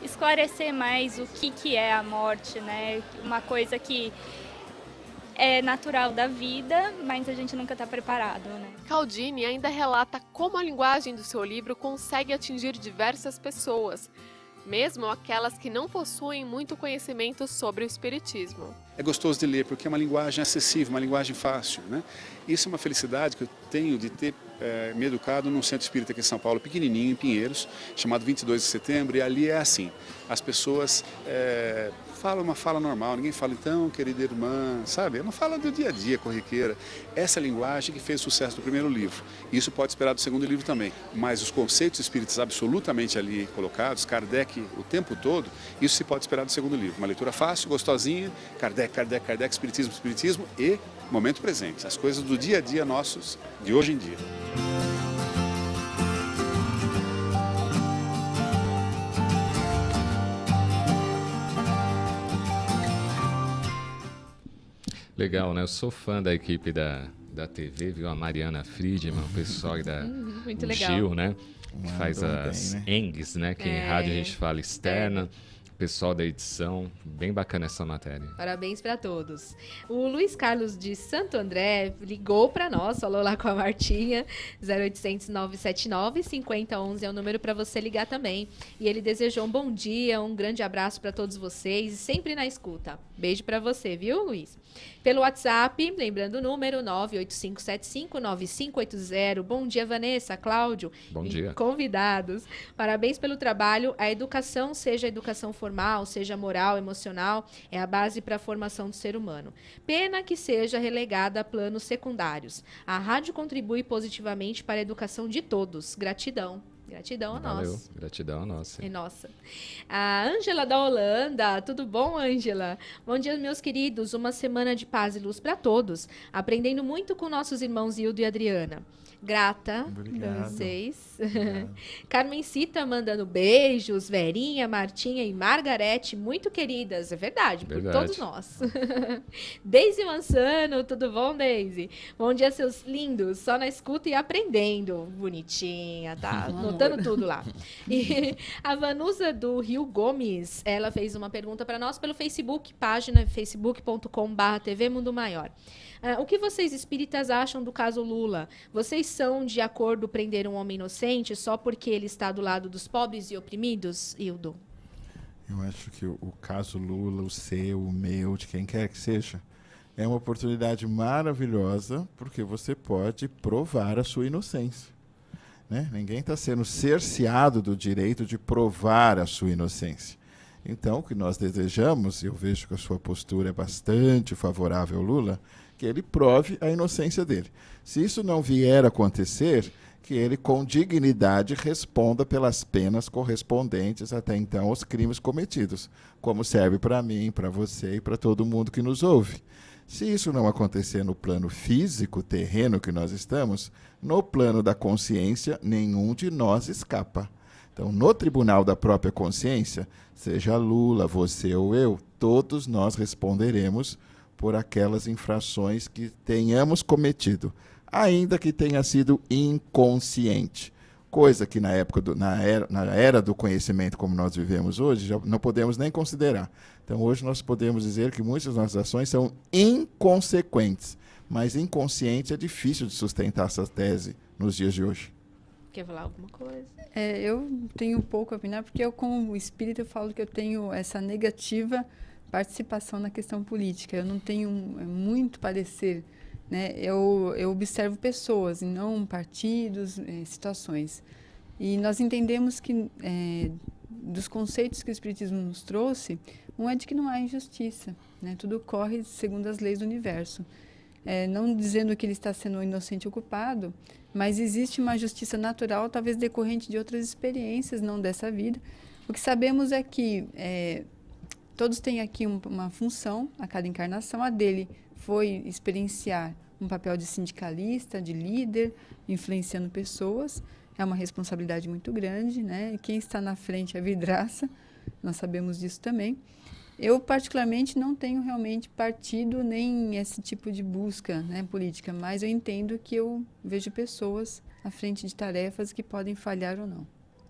esclarecer mais o que é a morte, né? Uma coisa que é natural da vida, mas a gente nunca está preparado, né? Caldini ainda relata como a linguagem do seu livro consegue atingir diversas pessoas, mesmo aquelas que não possuem muito conhecimento sobre o espiritismo. É gostoso de ler porque é uma linguagem acessível, uma linguagem fácil, né? Isso é uma felicidade que eu tenho de ter me educado num centro espírita aqui em São Paulo, pequenininho, em Pinheiros, chamado 22 de Setembro, e ali é assim, as pessoas falam uma fala normal, ninguém fala então, querida irmã, sabe? É uma fala do dia a dia, corriqueira. Essa linguagem que fez sucesso do primeiro livro. Isso pode esperar do segundo livro também, mas os conceitos espíritas absolutamente ali colocados, Kardec o tempo todo, isso se pode esperar do segundo livro. Uma leitura fácil, gostosinha, Kardec, espiritismo e momento presente. As coisas do dia a dia nossos, de hoje em dia. Legal, né? Eu sou fã da equipe da TV, viu? A Mariana Friedman, o pessoal da muito o legal. Gil, né? Que faz as ENGs, né? Que em rádio a gente fala externa. Pessoal da edição, bem bacana essa matéria. Parabéns para todos. O Luiz Carlos de Santo André ligou para nós, falou lá com a Martinha, 0800 979 5011 é o número para você ligar também. E ele desejou um bom dia, um grande abraço para todos vocês e sempre na escuta. Beijo para você, viu, Luiz? Pelo WhatsApp, lembrando o número 985759580. Bom dia, Vanessa, Cláudio. Bom dia. Convidados. Parabéns pelo trabalho. A educação, seja a educação formal, seja moral, emocional, é a base para a formação do ser humano. Pena que seja relegada a planos secundários. A rádio contribui positivamente para a educação de todos. Gratidão. Gratidão a Valeu. nós. Gratidão a nós. É nossa. A Ângela da Holanda. Tudo bom, Ângela? Bom dia, meus queridos. Uma semana de paz e luz para todos. Aprendendo muito com nossos irmãos Hildo e Adriana. Grata para vocês. Carmencita mandando beijos. Verinha, Martinha e Margarete, muito queridas. É verdade, por todos nós. Deise Mansano, tudo bom, Deise? Bom dia, seus lindos. Só na escuta e aprendendo. Bonitinha, tá? Anotando tudo lá. E a Vanusa do Rio Gomes, ela fez uma pergunta para nós pelo Facebook, página facebook.com/TV Mundo Maior. O que vocês espíritas acham do caso Lula? Vocês são de acordo prender um homem inocente só porque ele está do lado dos pobres e oprimidos, Hildo? Eu acho que o caso Lula, o seu, o meu, de quem quer que seja, é uma oportunidade maravilhosa porque você pode provar a sua inocência. Né? Ninguém está sendo cerceado do direito de provar a sua inocência. Então, o que nós desejamos, e eu vejo que a sua postura é bastante favorável ao Lula, que ele prove a inocência dele. Se isso não vier a acontecer, que ele com dignidade responda pelas penas correspondentes até então aos crimes cometidos, como serve para mim, para você e para todo mundo que nos ouve. Se isso não acontecer no plano físico, terreno que nós estamos, no plano da consciência, nenhum de nós escapa. Então, no tribunal da própria consciência, seja Lula, você ou eu, todos nós responderemos por aquelas infrações que tenhamos cometido, ainda que tenha sido inconsciente. Coisa que na era do conhecimento como nós vivemos hoje, já não podemos nem considerar. Então, hoje nós podemos dizer que muitas das nossas ações são inconsequentes, mas inconsciente é difícil de sustentar essa tese nos dias de hoje. Quer falar alguma coisa? Eu tenho um pouco a opinar, porque eu, como espírita, eu falo que eu tenho essa negativa participação na questão política. Eu não tenho muito parecer, né? Eu observo pessoas e não partidos, situações. E nós entendemos que, dos conceitos que o Espiritismo nos trouxe, um é de que não há injustiça, né? Tudo ocorre segundo as leis do universo. Não dizendo que ele está sendo inocente ou culpado, mas existe uma justiça natural, talvez decorrente de outras experiências, não dessa vida. O que sabemos é que todos têm aqui uma função a cada encarnação. A dele foi experienciar um papel de sindicalista, de líder, influenciando pessoas. É uma responsabilidade muito grande, né? Quem está na frente é a vidraça, nós sabemos disso também. Eu, particularmente, não tenho realmente partido nem esse tipo de busca, né, política, mas eu entendo que eu vejo pessoas à frente de tarefas que podem falhar ou não.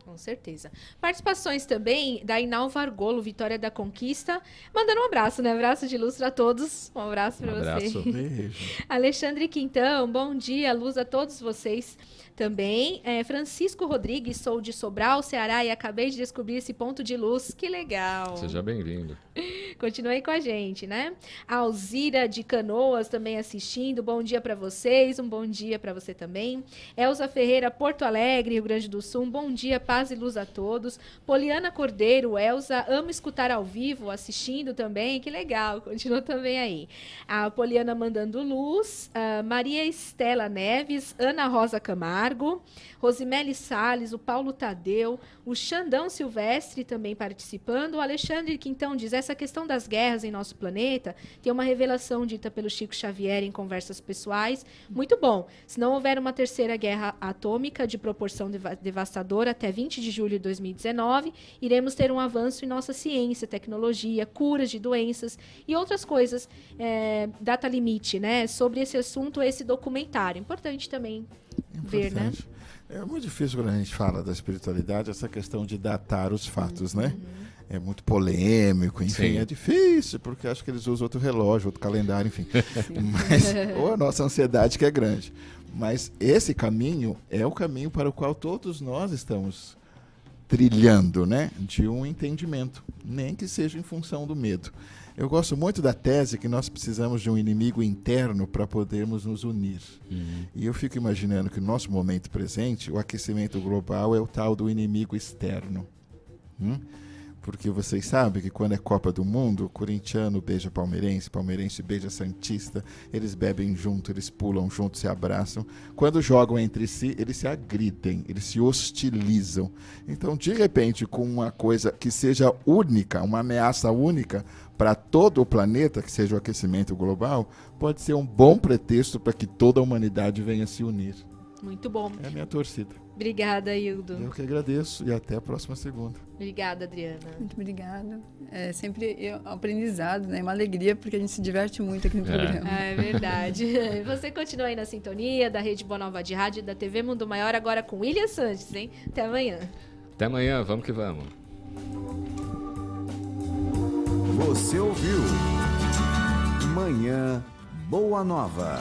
Com certeza. Participações também da Inalva Argolo, Vitória da Conquista. Mandando um abraço, né? Abraço de luz para todos. Um abraço para você. Beijo. Alexandre Quintão, bom dia, luz a todos vocês também. Francisco Rodrigues, sou de Sobral, Ceará, e acabei de descobrir esse ponto de luz. Que legal. Seja bem-vindo. Continue com a gente, né? A Alzira de Canoas também assistindo. Bom dia para vocês, um bom dia para você também. Elza Ferreira, Porto Alegre, Rio Grande do Sul. Um bom dia, paz e luz a todos. Poliana Cordeiro, Elza, amo escutar ao vivo, assistindo também. Que legal, continua também aí. A Poliana mandando luz. Maria Estela Neves, Ana Rosa Camargo, Rosimele Salles, o Paulo Tadeu, o Xandão Silvestre também participando. O Alexandre Quintão diz, essa questão das guerras em nosso planeta tem uma revelação dita pelo Chico Xavier em conversas pessoais. Muito bom. Se não houver uma terceira guerra atômica de proporção devastadora até 20 de julho de 2019, iremos ter um avanço em nossa ciência, tecnologia, curas de doenças e outras coisas. Data limite, né? Sobre esse assunto, esse documentário. Importante também ver, né? É muito difícil quando a gente fala da espiritualidade, essa questão de datar os fatos, né? É muito polêmico, enfim, Sim. É difícil, porque acho que eles usam outro relógio, outro calendário, enfim. Mas, ou a nossa ansiedade que é grande. Mas esse caminho é o caminho para o qual todos nós estamos trilhando, né? De um entendimento, nem que seja em função do medo. Eu gosto muito da tese que nós precisamos de um inimigo interno para podermos nos unir. E eu fico imaginando que no nosso momento presente, o aquecimento global é o tal do inimigo externo. Porque vocês sabem que quando é Copa do Mundo, o corintiano beija palmeirense, palmeirense beija santista, eles bebem junto, eles pulam junto, se abraçam. Quando jogam entre si, eles se agridem, eles se hostilizam. Então, de repente, com uma coisa que seja única, uma ameaça única para todo o planeta, que seja o aquecimento global, pode ser um bom pretexto para que toda a humanidade venha se unir. Muito bom. É a minha torcida. Obrigada, Hildo. Eu que agradeço e até a próxima segunda. Obrigada, Adriana. Muito obrigada. É sempre um aprendizado, né? Uma alegria, porque a gente se diverte muito aqui no programa. É verdade. Você continua aí na sintonia da Rede Boa Nova de Rádio e da TV Mundo Maior, agora com William Sanches, hein? Até amanhã. Até amanhã, vamos que vamos. Você ouviu Manhã Boa Nova.